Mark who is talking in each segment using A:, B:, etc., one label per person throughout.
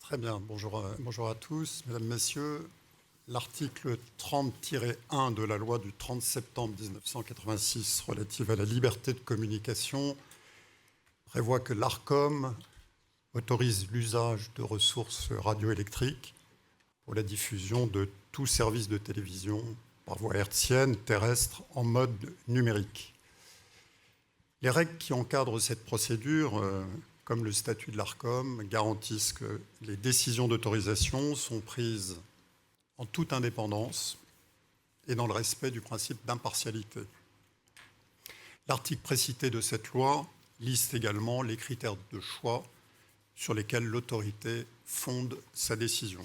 A: Très bien, bonjour à tous, mesdames, messieurs. L'article 30-1 de la loi du 30 septembre 1986 relative à la liberté de communication prévoit que l'Arcom autorise l'usage de ressources radioélectriques pour la diffusion de tout service de télévision par voie hertzienne, terrestre, en mode numérique. Les règles qui encadrent cette procédure, comme le statut de l'Arcom, garantissent que les décisions d'autorisation sont prises en toute indépendance et dans le respect du principe d'impartialité. L'article précité de cette loi liste également les critères de choix sur lesquels l'autorité fonde sa décision.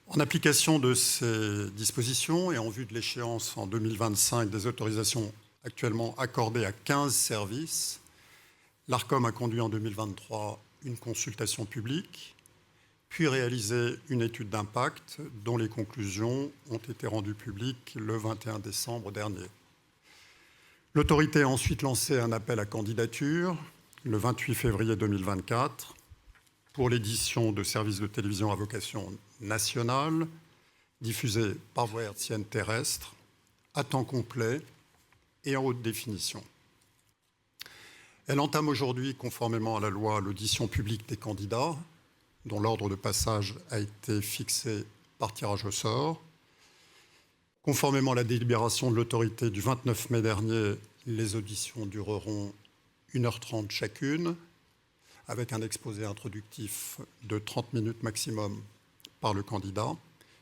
A: En application de ces dispositions et en vue de l'échéance en 2025 des autorisations actuellement accordées à 15 services, l'Arcom a conduit en 2023 une consultation publique, puis réalisé une étude d'impact dont les conclusions ont été rendues publiques le 21 décembre dernier. L'autorité a ensuite lancé un appel à candidature le 28 février 2024 pour l'édition de services de télévision à vocation nationale diffusés par voie hertzienne terrestre à temps complet et en haute définition. Elle entame aujourd'hui, conformément à la loi, l'audition publique des candidats, dont l'ordre de passage a été fixé par tirage au sort. Conformément à la délibération de l'autorité du 29 mai dernier, les auditions dureront 1h30 chacune, avec un exposé introductif de 30 minutes maximum par le candidat,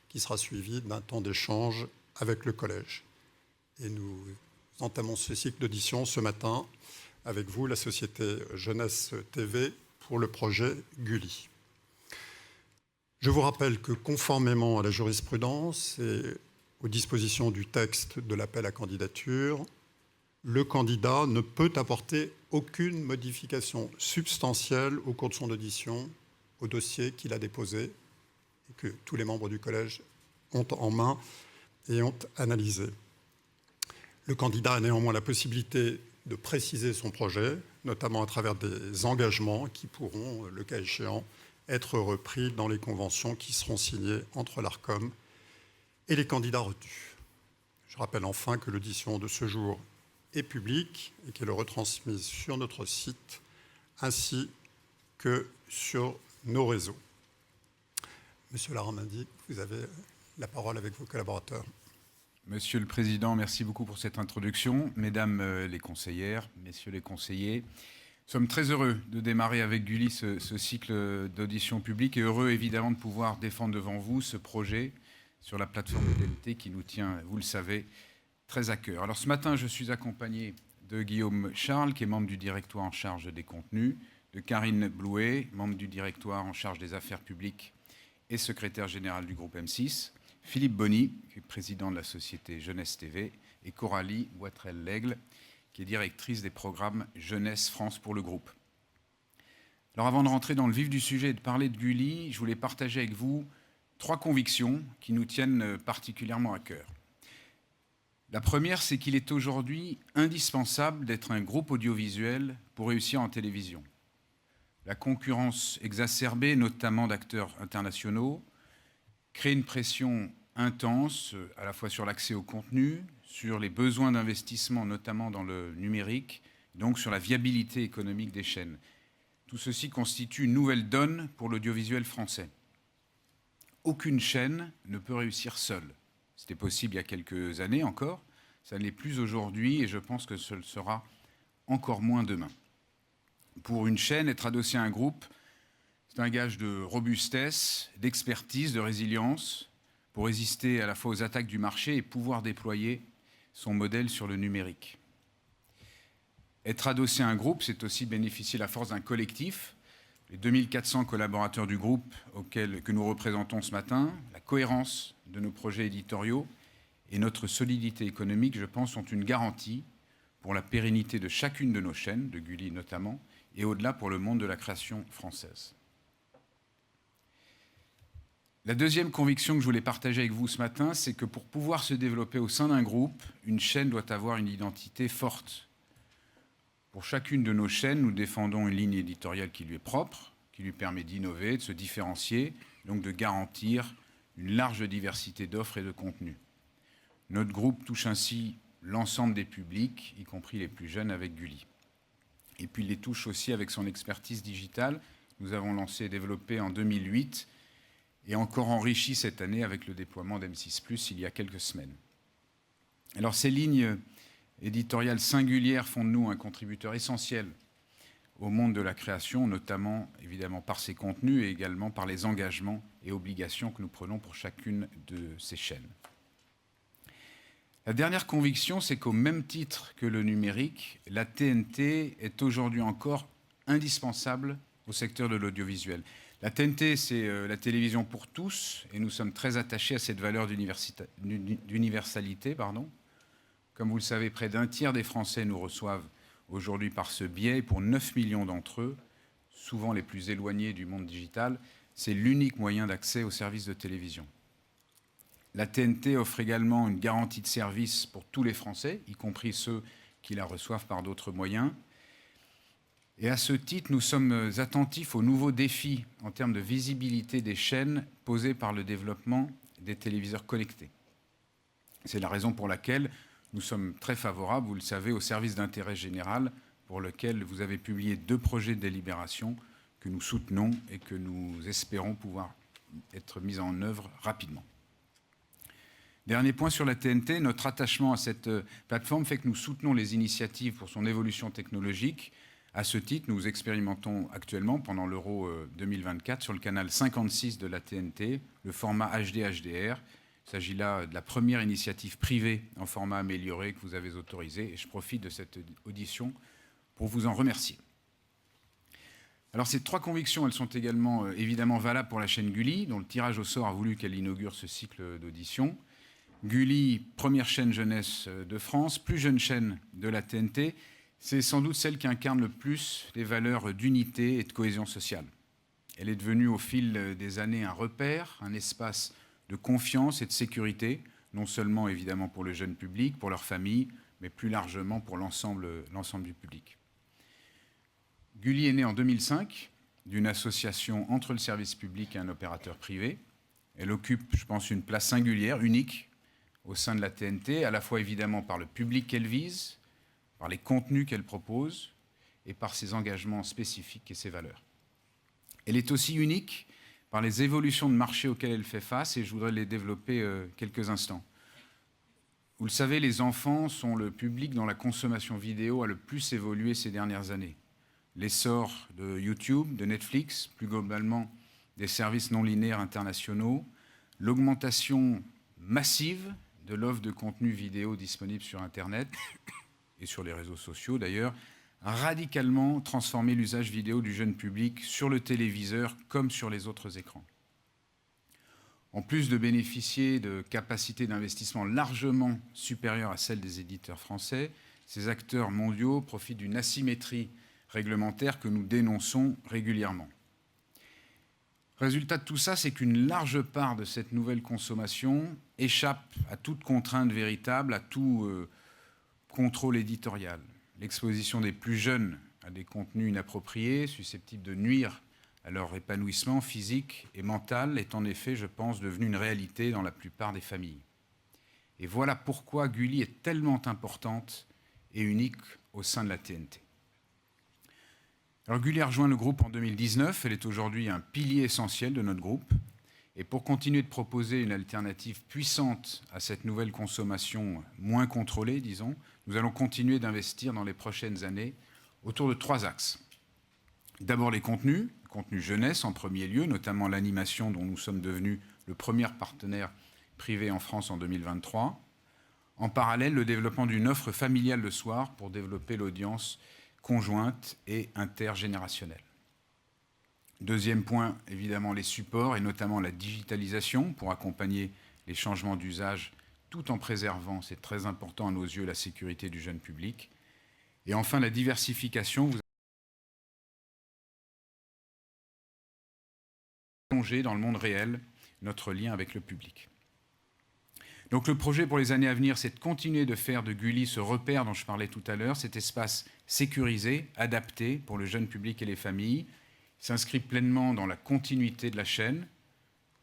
A: qui sera suivi d'un temps d'échange avec le collège. Et nous entamons ce cycle d'audition ce matin avec vous, la société Jeunesse TV, pour le projet Gulli. Je vous rappelle que conformément à la jurisprudence et aux dispositions du texte de l'appel à candidature, le candidat ne peut apporter aucune modification substantielle au cours de son audition au dossier qu'il a déposé et que tous les membres du collège ont en main et ont analysé. Le candidat a néanmoins la possibilité de préciser son projet, notamment à travers des engagements qui pourront, le cas échéant, être repris dans les conventions qui seront signées entre l'Arcom et les candidats retenus. Je rappelle enfin que l'audition de ce jour est publique et qu'elle est retransmise sur notre site ainsi que sur nos réseaux. Monsieur Larramendy, vous avez la parole avec vos collaborateurs.
B: Monsieur le Président, merci beaucoup pour cette introduction. Mesdames les conseillères, messieurs les conseillers, nous sommes très heureux de démarrer avec Gulli ce cycle d'audition publique et heureux évidemment de pouvoir défendre devant vous ce projet sur la plateforme TNT qui nous tient, vous le savez, très à cœur. Alors ce matin, je suis accompagné de Guillaume Charles, qui est membre du directoire en charge des contenus, de Karine Blouet, membre du directoire en charge des affaires publiques et secrétaire général du groupe M6, Philippe Bonny, qui est président de la société Jeunesse TV, et Coralie Boitrel-Lègle, qui est directrice des programmes Jeunesse France pour le groupe. Alors avant de rentrer dans le vif du sujet et de parler de Gulli, je voulais partager avec vous 3 convictions qui nous tiennent particulièrement à cœur. La première, c'est qu'il est aujourd'hui indispensable d'être un groupe audiovisuel pour réussir en télévision. La concurrence exacerbée, notamment d'acteurs internationaux, crée une pression intense, à la fois sur l'accès au contenu, sur les besoins d'investissement, notamment dans le numérique, donc sur la viabilité économique des chaînes. Tout ceci constitue une nouvelle donne pour l'audiovisuel français. Aucune chaîne ne peut réussir seule. C'était possible il y a quelques années encore, ça ne l'est plus aujourd'hui et je pense que ce le sera encore moins demain. Pour une chaîne, être adossé à un groupe, c'est un gage de robustesse, d'expertise, de résilience, pour résister à la fois aux attaques du marché et pouvoir déployer son modèle sur le numérique. Être adossé à un groupe, c'est aussi bénéficier de la force d'un collectif, les 2400 collaborateurs du groupe que nous représentons ce matin, la cohérence de nos projets éditoriaux et notre solidité économique, je pense, sont une garantie pour la pérennité de chacune de nos chaînes, de Gulli notamment, et au-delà pour le monde de la création française. La deuxième conviction que je voulais partager avec vous ce matin, c'est que pour pouvoir se développer au sein d'un groupe, une chaîne doit avoir une identité forte. Pour chacune de nos chaînes, nous défendons une ligne éditoriale qui lui est propre, qui lui permet d'innover, de se différencier, donc de garantir une large diversité d'offres et de contenus. Notre groupe touche ainsi l'ensemble des publics, y compris les plus jeunes avec Gulli. Et puis il les touche aussi avec son expertise digitale. Nous avons lancé et développé en 2008 et encore enrichi cette année avec le déploiement d'M6+, il y a quelques semaines. Alors ces lignes éditoriales singulières font de nous un contributeur essentiel au monde de la création, notamment évidemment par ses contenus et également par les engagements et obligations que nous prenons pour chacune de ces chaînes. La dernière conviction, c'est qu'au même titre que le numérique, la TNT est aujourd'hui encore indispensable au secteur de l'audiovisuel. La TNT, c'est la télévision pour tous, et nous sommes très attachés à cette valeur d'universalité. Comme vous le savez, près d'un tiers des Français nous reçoivent aujourd'hui par ce biais. Pour 9 millions d'entre eux, souvent les plus éloignés du monde digital, c'est l'unique moyen d'accès aux services de télévision. La TNT offre également une garantie de service pour tous les Français, y compris ceux qui la reçoivent par d'autres moyens. Et à ce titre, nous sommes attentifs aux nouveaux défis en termes de visibilité des chaînes posés par le développement des téléviseurs connectés. C'est la raison pour laquelle nous sommes très favorables, vous le savez, au service d'intérêt général pour lequel vous avez publié 2 projets de délibération que nous soutenons et que nous espérons pouvoir être mis en œuvre rapidement. Dernier point sur la TNT, notre attachement à cette plateforme fait que nous soutenons les initiatives pour son évolution technologique. À ce titre, nous expérimentons actuellement, pendant l'Euro 2024, sur le canal 56 de la TNT, le format HD-HDR. Il s'agit là de la première initiative privée en format amélioré que vous avez autorisée, et je profite de cette audition pour vous en remercier. Alors ces 3 convictions, elles sont également évidemment valables pour la chaîne Gulli, dont le tirage au sort a voulu qu'elle inaugure ce cycle d'audition. Gulli, première chaîne jeunesse de France, plus jeune chaîne de la TNT, c'est sans doute celle qui incarne le plus les valeurs d'unité et de cohésion sociale. Elle est devenue au fil des années un repère, un espace de confiance et de sécurité, non seulement évidemment pour le jeune public, pour leur famille, mais plus largement pour l'ensemble du public. Gulli est né en 2005 d'une association entre le service public et un opérateur privé. Elle occupe, je pense, une place singulière, unique, au sein de la TNT, à la fois évidemment par le public qu'elle vise, par les contenus qu'elle propose et par ses engagements spécifiques et ses valeurs. Elle est aussi unique par les évolutions de marché auxquelles elle fait face, et je voudrais les développer quelques instants. Vous le savez, les enfants sont le public dont la consommation vidéo a le plus évolué ces dernières années. L'essor de YouTube, de Netflix, plus globalement des services non linéaires internationaux, l'augmentation massive de l'offre de contenu vidéo disponible sur Internet et sur les réseaux sociaux d'ailleurs, a radicalement transformé l'usage vidéo du jeune public sur le téléviseur comme sur les autres écrans. En plus de bénéficier de capacités d'investissement largement supérieures à celles des éditeurs français, ces acteurs mondiaux profitent d'une asymétrie réglementaire que nous dénonçons régulièrement. Résultat de tout ça, c'est qu'une large part de cette nouvelle consommation échappe à toute contrainte véritable, à tout contrôle éditorial. L'exposition des plus jeunes à des contenus inappropriés, susceptibles de nuire à leur épanouissement physique et mental, est en effet, je pense, devenue une réalité dans la plupart des familles. Et voilà pourquoi Gulli est tellement importante et unique au sein de la TNT. Alors Gulli a rejoint le groupe en 2019, elle est aujourd'hui un pilier essentiel de notre groupe. Et pour continuer de proposer une alternative puissante à cette nouvelle consommation moins contrôlée, disons, nous allons continuer d'investir dans les prochaines années autour de 3 axes. D'abord les contenus jeunesse en premier lieu, notamment l'animation dont nous sommes devenus le premier partenaire privé en France en 2023. En parallèle, le développement d'une offre familiale le soir pour développer l'audience conjointe et intergénérationnelle. Deuxième point, évidemment, les supports et notamment la digitalisation pour accompagner les changements d'usage tout en préservant, c'est très important à nos yeux, la sécurité du jeune public. Et enfin, la diversification. Vous plonger dans le monde réel notre lien avec le public. Donc le projet pour les années à venir, c'est de continuer de faire de Gulli ce repère dont je parlais tout à l'heure, cet espace sécurisé, adapté pour le jeune public et les familles. Il s'inscrit pleinement dans la continuité de la chaîne,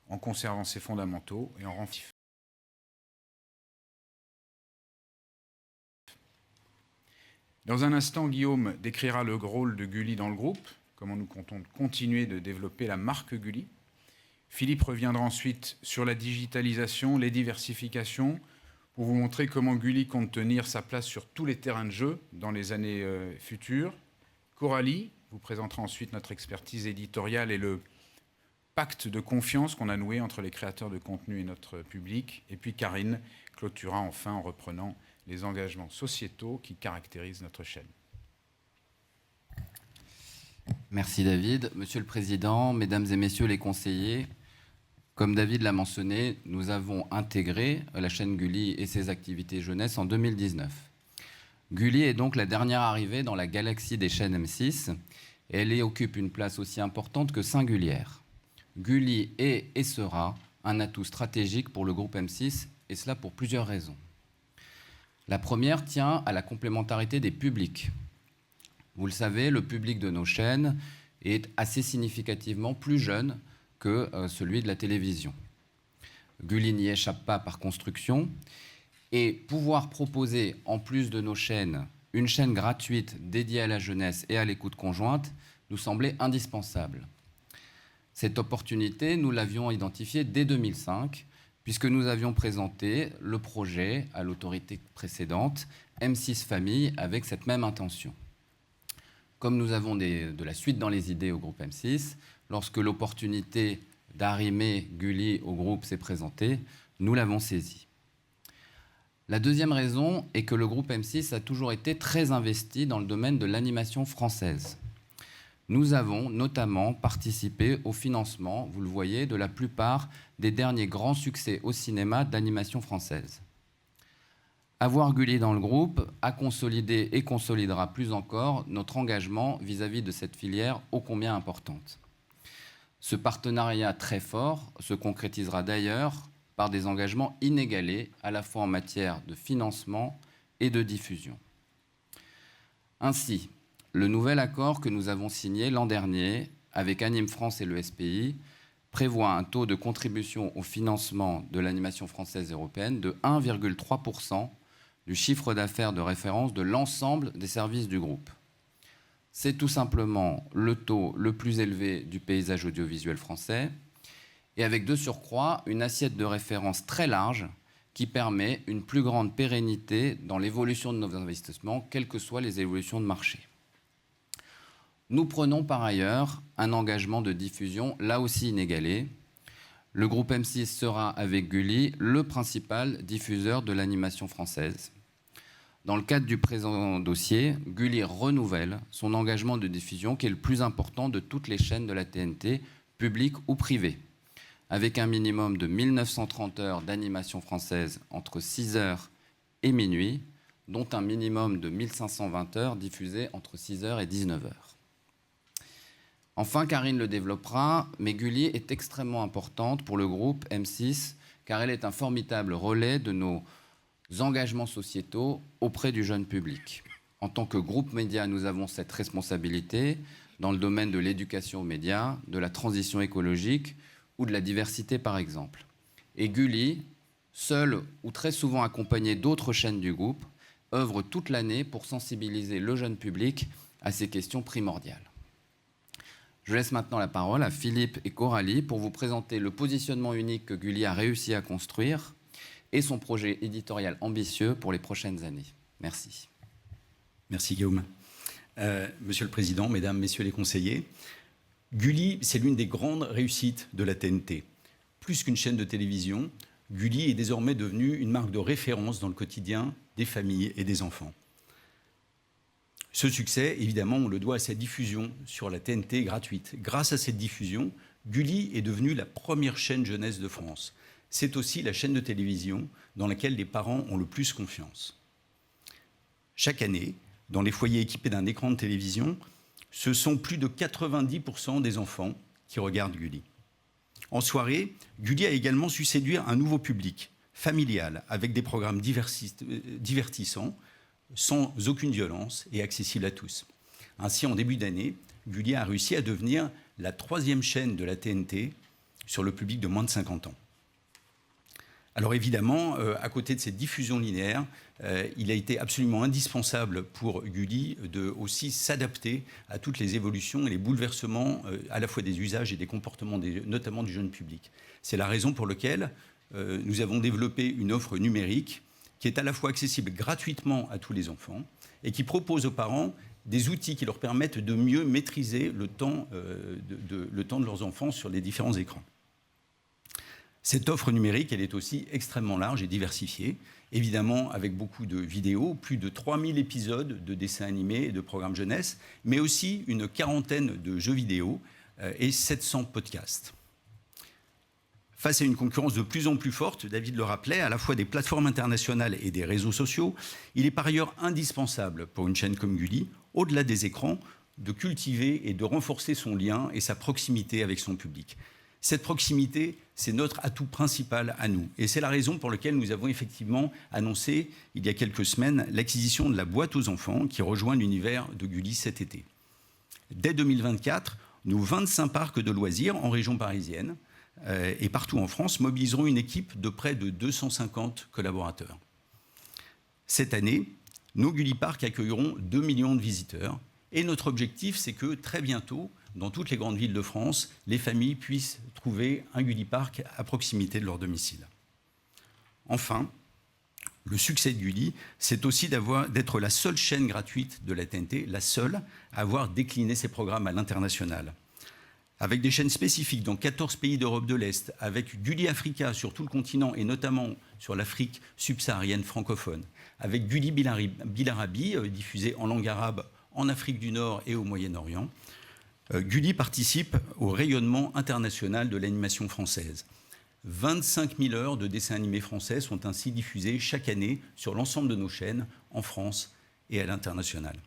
B: en conservant ses fondamentaux et en renforçant. Dans un instant, Guillaume décrira le rôle de Gulli dans le groupe, comment nous comptons continuer de développer la marque Gulli. Philippe reviendra ensuite sur la digitalisation, les diversifications, pour vous montrer comment Gulli compte tenir sa place sur tous les terrains de jeu dans les années futures. Coralie vous présentera ensuite notre expertise éditoriale et le pacte de confiance qu'on a noué entre les créateurs de contenu et notre public. Et puis Karine clôturera enfin en reprenant les engagements sociétaux qui caractérisent notre chaîne.
C: Merci David. Monsieur le Président, Mesdames et Messieurs les conseillers, comme David l'a mentionné, nous avons intégré la chaîne Gulli et ses activités jeunesse en 2019. Gulli est donc la dernière arrivée dans la galaxie des chaînes M6 et elle y occupe une place aussi importante que singulière. Gulli est et sera un atout stratégique pour le groupe M6 et cela pour plusieurs raisons. La première tient à la complémentarité des publics. Vous le savez, le public de nos chaînes est assez significativement plus jeune que celui de la télévision. Gulli n'y échappe pas par construction. Et pouvoir proposer, en plus de nos chaînes, une chaîne gratuite dédiée à la jeunesse et à l'écoute conjointe nous semblait indispensable. Cette opportunité, nous l'avions identifiée dès 2005, puisque nous avions présenté le projet à l'autorité précédente, M6 Famille, avec cette même intention. Comme nous avons de la suite dans les idées au groupe M6, lorsque l'opportunité d'arrimer Gulli au groupe s'est présentée, nous l'avons saisie. La deuxième raison est que le groupe M6 a toujours été très investi dans le domaine de l'animation française. Nous avons notamment participé au financement, vous le voyez, de la plupart des derniers grands succès au cinéma d'animation française. Avoir Gulli dans le groupe a consolidé et consolidera plus encore notre engagement vis-à-vis de cette filière ô combien importante. Ce partenariat très fort se concrétisera d'ailleurs par des engagements inégalés à la fois en matière de financement et de diffusion. Ainsi, le nouvel accord que nous avons signé l'an dernier avec Anime France et le SPI prévoit un taux de contribution au financement de l'animation française européenne de 1,3% du chiffre d'affaires de référence de l'ensemble des services du groupe. C'est tout simplement le taux le plus élevé du paysage audiovisuel français et avec de surcroît une assiette de référence très large qui permet une plus grande pérennité dans l'évolution de nos investissements, quelles que soient les évolutions de marché. Nous prenons par ailleurs un engagement de diffusion là aussi inégalé. Le groupe M6 sera avec Gulli le principal diffuseur de l'animation française. Dans le cadre du présent dossier, Gulli renouvelle son engagement de diffusion qui est le plus important de toutes les chaînes de la TNT, publiques ou privées, avec un minimum de 1930 heures d'animation française entre 6h et minuit, dont un minimum de 1520 heures diffusées entre 6h et 19h. Enfin, Karine le développera, mais Gulli est extrêmement importante pour le groupe M6 car elle est un formidable relais de nos engagements sociétaux auprès du jeune public. En tant que groupe média, nous avons cette responsabilité dans le domaine de l'éducation aux médias, de la transition écologique ou de la diversité par exemple. Et Gulli, seul ou très souvent accompagné d'autres chaînes du groupe, œuvre toute l'année pour sensibiliser le jeune public à ces questions primordiales. Je laisse maintenant la parole à Philippe et Coralie pour vous présenter le positionnement unique que Gulli a réussi à construire et son projet éditorial ambitieux pour les prochaines années. Merci.
D: Merci Guillaume. Monsieur le Président, Mesdames, Messieurs les conseillers, Gulli, c'est l'une des grandes réussites de la TNT. Plus qu'une chaîne de télévision, Gulli est désormais devenue une marque de référence dans le quotidien des familles et des enfants. Ce succès, évidemment, on le doit à sa diffusion sur la TNT gratuite. Grâce à cette diffusion, Gulli est devenue la première chaîne jeunesse de France. C'est aussi la chaîne de télévision dans laquelle les parents ont le plus confiance. Chaque année, dans les foyers équipés d'un écran de télévision, ce sont plus de 90% des enfants qui regardent Gulli. En soirée, Gulli a également su séduire un nouveau public, familial, avec des programmes divertissants, sans aucune violence et accessibles à tous. Ainsi, en début d'année, Gulli a réussi à devenir la 3e chaîne de la TNT sur le public de moins de 50 ans. Alors évidemment, à côté de cette diffusion linéaire, il a été absolument indispensable pour Gulli de aussi s'adapter à toutes les évolutions et les bouleversements à la fois des usages et des comportements, notamment du jeune public. C'est la raison pour laquelle nous avons développé une offre numérique qui est à la fois accessible gratuitement à tous les enfants et qui propose aux parents des outils qui leur permettent de mieux maîtriser le temps de leurs enfants sur les différents écrans. Cette offre numérique, elle est aussi extrêmement large et diversifiée, évidemment avec beaucoup de vidéos, plus de 3000 épisodes de dessins animés et de programmes jeunesse, mais aussi une quarantaine de jeux vidéo et 700 podcasts. Face à une concurrence de plus en plus forte, David le rappelait, à la fois des plateformes internationales et des réseaux sociaux, il est par ailleurs indispensable pour une chaîne comme Gulli, au-delà des écrans, de cultiver et de renforcer son lien et sa proximité avec son public. Cette proximité, c'est notre atout principal à nous. Et c'est la raison pour laquelle nous avons effectivement annoncé, il y a quelques semaines, l'acquisition de la boîte aux enfants qui rejoint l'univers de Gulli cet été. Dès 2024, nos 25 parcs de loisirs en région parisienne et partout en France mobiliseront une équipe de près de 250 collaborateurs. Cette année, nos Gulli Parks accueilleront 2 millions de visiteurs. Et notre objectif, c'est que très bientôt, dans toutes les grandes villes de France, les familles puissent trouver un Gulli Park à proximité de leur domicile. Enfin, le succès de Gulli, c'est aussi d'être la seule chaîne gratuite de la TNT, la seule à avoir décliné ses programmes à l'international. Avec des chaînes spécifiques dans 14 pays d'Europe de l'Est, avec Gulli Africa sur tout le continent et notamment sur l'Afrique subsaharienne francophone, avec Gulli Bilarabi, diffusé en langue arabe en Afrique du Nord et au Moyen-Orient, Gulli participe au rayonnement international de l'animation française. 25 000 heures de dessins animés français sont ainsi diffusées chaque année sur l'ensemble de nos chaînes, en France et à l'international.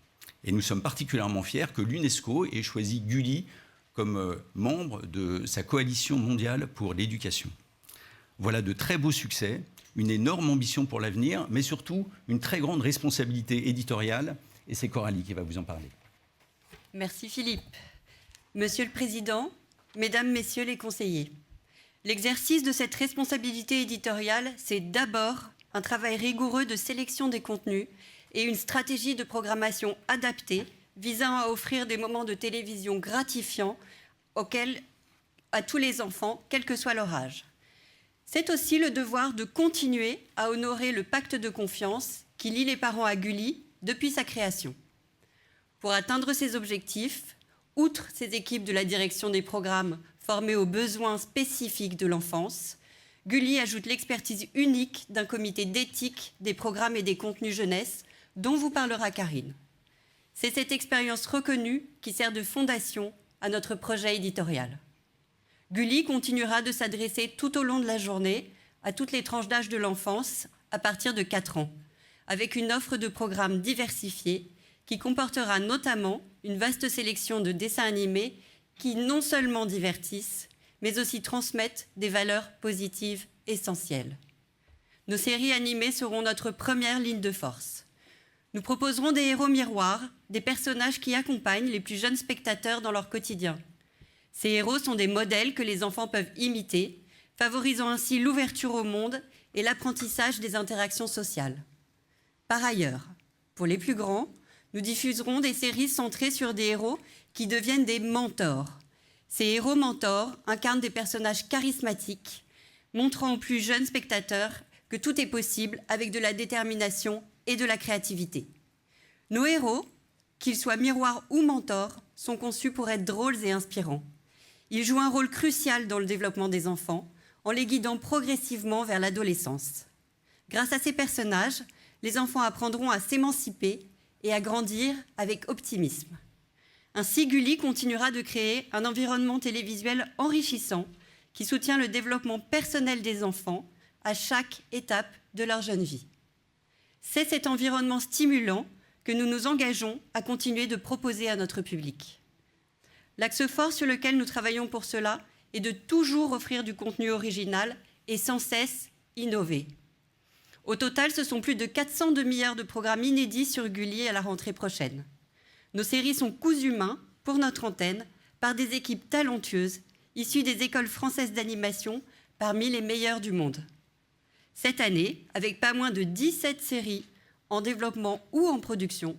D: Et nous sommes particulièrement fiers que l'UNESCO ait choisi Gulli comme membre de sa coalition mondiale pour l'éducation. Voilà de très beaux succès, une énorme ambition pour l'avenir, mais surtout une très grande responsabilité éditoriale, et c'est Coralie qui va vous en parler.
E: Merci Philippe. Monsieur le Président, Mesdames, Messieurs les conseillers, l'exercice de cette responsabilité éditoriale, c'est d'abord un travail rigoureux de sélection des contenus et une stratégie de programmation adaptée visant à offrir des moments de télévision gratifiants à tous les enfants, quel que soit leur âge. C'est aussi le devoir de continuer à honorer le pacte de confiance qui lie les parents à Gulli depuis sa création. Pour atteindre ces objectifs, outre ces équipes de la direction des programmes formées aux besoins spécifiques de l'enfance, Gulli ajoute l'expertise unique d'un comité d'éthique des programmes et des contenus jeunesse dont vous parlera Karine. C'est cette expérience reconnue qui sert de fondation à notre projet éditorial. Gulli continuera de s'adresser tout au long de la journée à toutes les tranches d'âge de l'enfance à partir de 4 ans, avec une offre de programmes diversifiés qui comportera notamment une vaste sélection de dessins animés qui non seulement divertissent, mais aussi transmettent des valeurs positives essentielles. Nos séries animées seront notre première ligne de force. Nous proposerons des héros miroirs, des personnages qui accompagnent les plus jeunes spectateurs dans leur quotidien. Ces héros sont des modèles que les enfants peuvent imiter, favorisant ainsi l'ouverture au monde et l'apprentissage des interactions sociales. Par ailleurs, pour les plus grands, nous diffuserons des séries centrées sur des héros qui deviennent des mentors. Ces héros mentors incarnent des personnages charismatiques, montrant aux plus jeunes spectateurs que tout est possible avec de la détermination et de la créativité. Nos héros, qu'ils soient miroirs ou mentors, sont conçus pour être drôles et inspirants. Ils jouent un rôle crucial dans le développement des enfants, en les guidant progressivement vers l'adolescence. Grâce à ces personnages, les enfants apprendront à s'émanciper et à grandir avec optimisme. Ainsi, Gulli continuera de créer un environnement télévisuel enrichissant qui soutient le développement personnel des enfants à chaque étape de leur jeune vie. C'est cet environnement stimulant que nous nous engageons à continuer de proposer à notre public. L'axe fort sur lequel nous travaillons pour cela est de toujours offrir du contenu original et sans cesse innover. Au total, ce sont plus de 400 demi-heures de programmes inédits sur Gulli à la rentrée prochaine. Nos séries sont cousues main pour notre antenne par des équipes talentueuses issues des écoles françaises d'animation parmi les meilleures du monde. Cette année, avec pas moins de 17 séries en développement ou en production,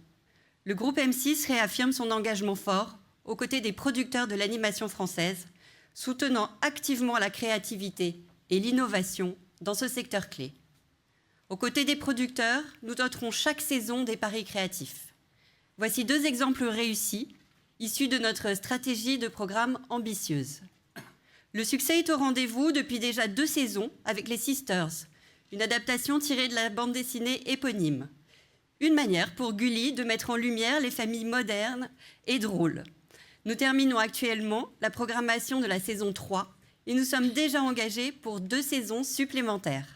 E: le groupe M6 réaffirme son engagement fort aux côtés des producteurs de l'animation française, soutenant activement la créativité et l'innovation dans ce secteur clé. Aux côtés des producteurs, nous doterons chaque saison des paris créatifs. Voici 2 exemples réussis, issus de notre stratégie de programme ambitieuse. Le succès est au rendez-vous depuis déjà 2 saisons avec les Sisters, une adaptation tirée de la bande dessinée éponyme. Une manière pour Gulli de mettre en lumière les familles modernes et drôles. Nous terminons actuellement la programmation de la saison 3 et nous sommes déjà engagés pour 2 saisons supplémentaires.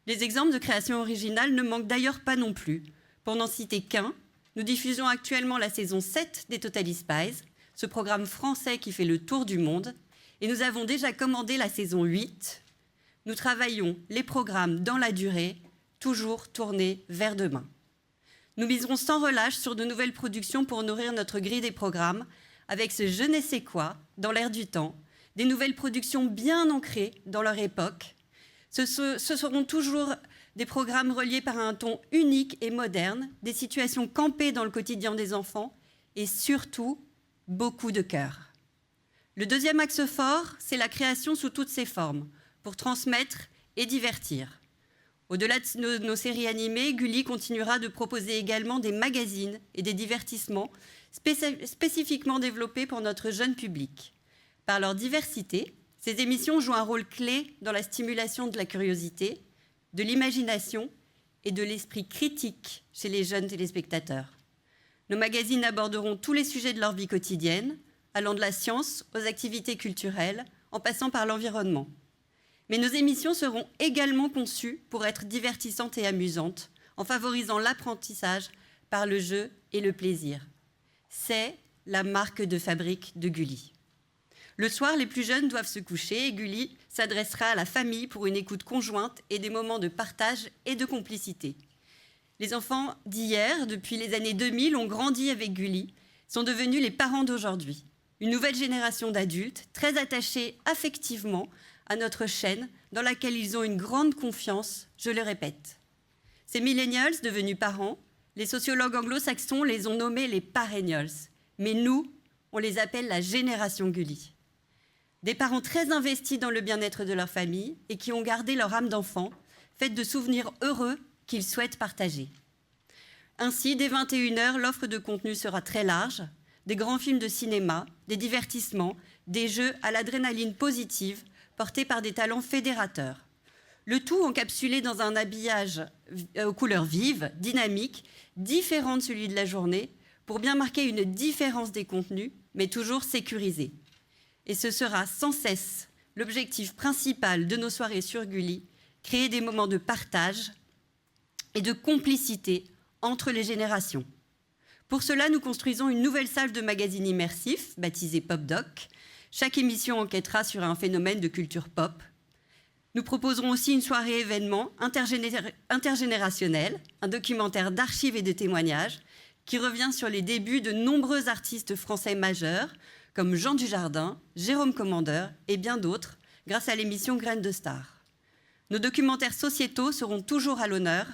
E: Les exemples de création originale ne manquent d'ailleurs pas non plus. Pour n'en citer qu'un, nous diffusons actuellement la saison 7 des Totally Spies, ce programme français qui fait le tour du monde, et nous avons déjà commandé la saison 8. Nous travaillons les programmes dans la durée, toujours tournés vers demain. Nous miserons sans relâche sur de nouvelles productions pour nourrir notre grille des programmes, avec ce je ne sais quoi, dans l'air du temps, des nouvelles productions bien ancrées dans leur époque. Ce seront toujours des programmes reliés par un ton unique et moderne, des situations campées dans le quotidien des enfants et surtout beaucoup de cœur. Le deuxième axe fort, c'est la création sous toutes ses formes, pour transmettre et divertir. Au-delà de nos séries animées, Gulli continuera de proposer également des magazines et des divertissements spécifiquement développés pour notre jeune public. Par leur diversité, ces émissions jouent un rôle clé dans la stimulation de la curiosité, de l'imagination et de l'esprit critique chez les jeunes téléspectateurs. Nos magazines aborderont tous les sujets de leur vie quotidienne, allant de la science aux activités culturelles, en passant par l'environnement. Mais nos émissions seront également conçues pour être divertissantes et amusantes, en favorisant l'apprentissage par le jeu et le plaisir. C'est la marque de fabrique de Gulli. Le soir, les plus jeunes doivent se coucher et Gulli s'adressera à la famille pour une écoute conjointe et des moments de partage et de complicité. Les enfants d'hier, depuis les années 2000, ont grandi avec Gulli, sont devenus les parents d'aujourd'hui. Une nouvelle génération d'adultes, très attachés affectivement à notre chaîne, dans laquelle ils ont une grande confiance, je le répète. Ces millennials devenus parents, les sociologues anglo-saxons les ont nommés les parenials, mais nous, on les appelle la génération Gulli. Des parents très investis dans le bien-être de leur famille et qui ont gardé leur âme d'enfant, faite de souvenirs heureux qu'ils souhaitent partager. Ainsi, dès 21h, l'offre de contenu sera très large, des grands films de cinéma, des divertissements, des jeux à l'adrénaline positive, portés par des talents fédérateurs. Le tout encapsulé dans un habillage aux couleurs vives, dynamiques, différent de celui de la journée, pour bien marquer une différence des contenus, mais toujours sécurisés. Et ce sera sans cesse l'objectif principal de nos soirées sur Gulli, créer des moments de partage et de complicité entre les générations. Pour cela, nous construisons une nouvelle salle de magazines immersifs, baptisée PopDoc. Chaque émission enquêtera sur un phénomène de culture pop. Nous proposerons aussi une soirée événement intergénérationnelle, un documentaire d'archives et de témoignages qui revient sur les débuts de nombreux artistes français majeurs, comme Jean Dujardin, Jérôme Commandeur et bien d'autres, grâce à l'émission Graines de Stars. Nos documentaires sociétaux seront toujours à l'honneur.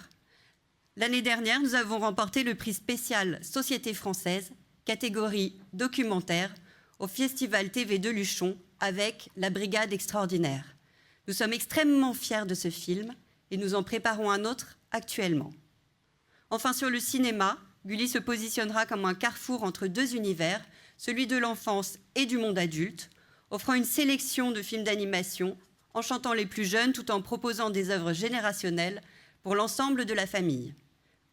E: L'année dernière, nous avons remporté le prix spécial Société française, catégorie documentaire, au Festival TV de Luchon avec La Brigade extraordinaire. Nous sommes extrêmement fiers de ce film et nous en préparons un autre actuellement. Enfin, sur le cinéma, Gulli se positionnera comme un carrefour entre 2 univers, celui de l'enfance et du monde adulte, offrant une sélection de films d'animation, enchantant les plus jeunes tout en proposant des œuvres générationnelles pour l'ensemble de la famille.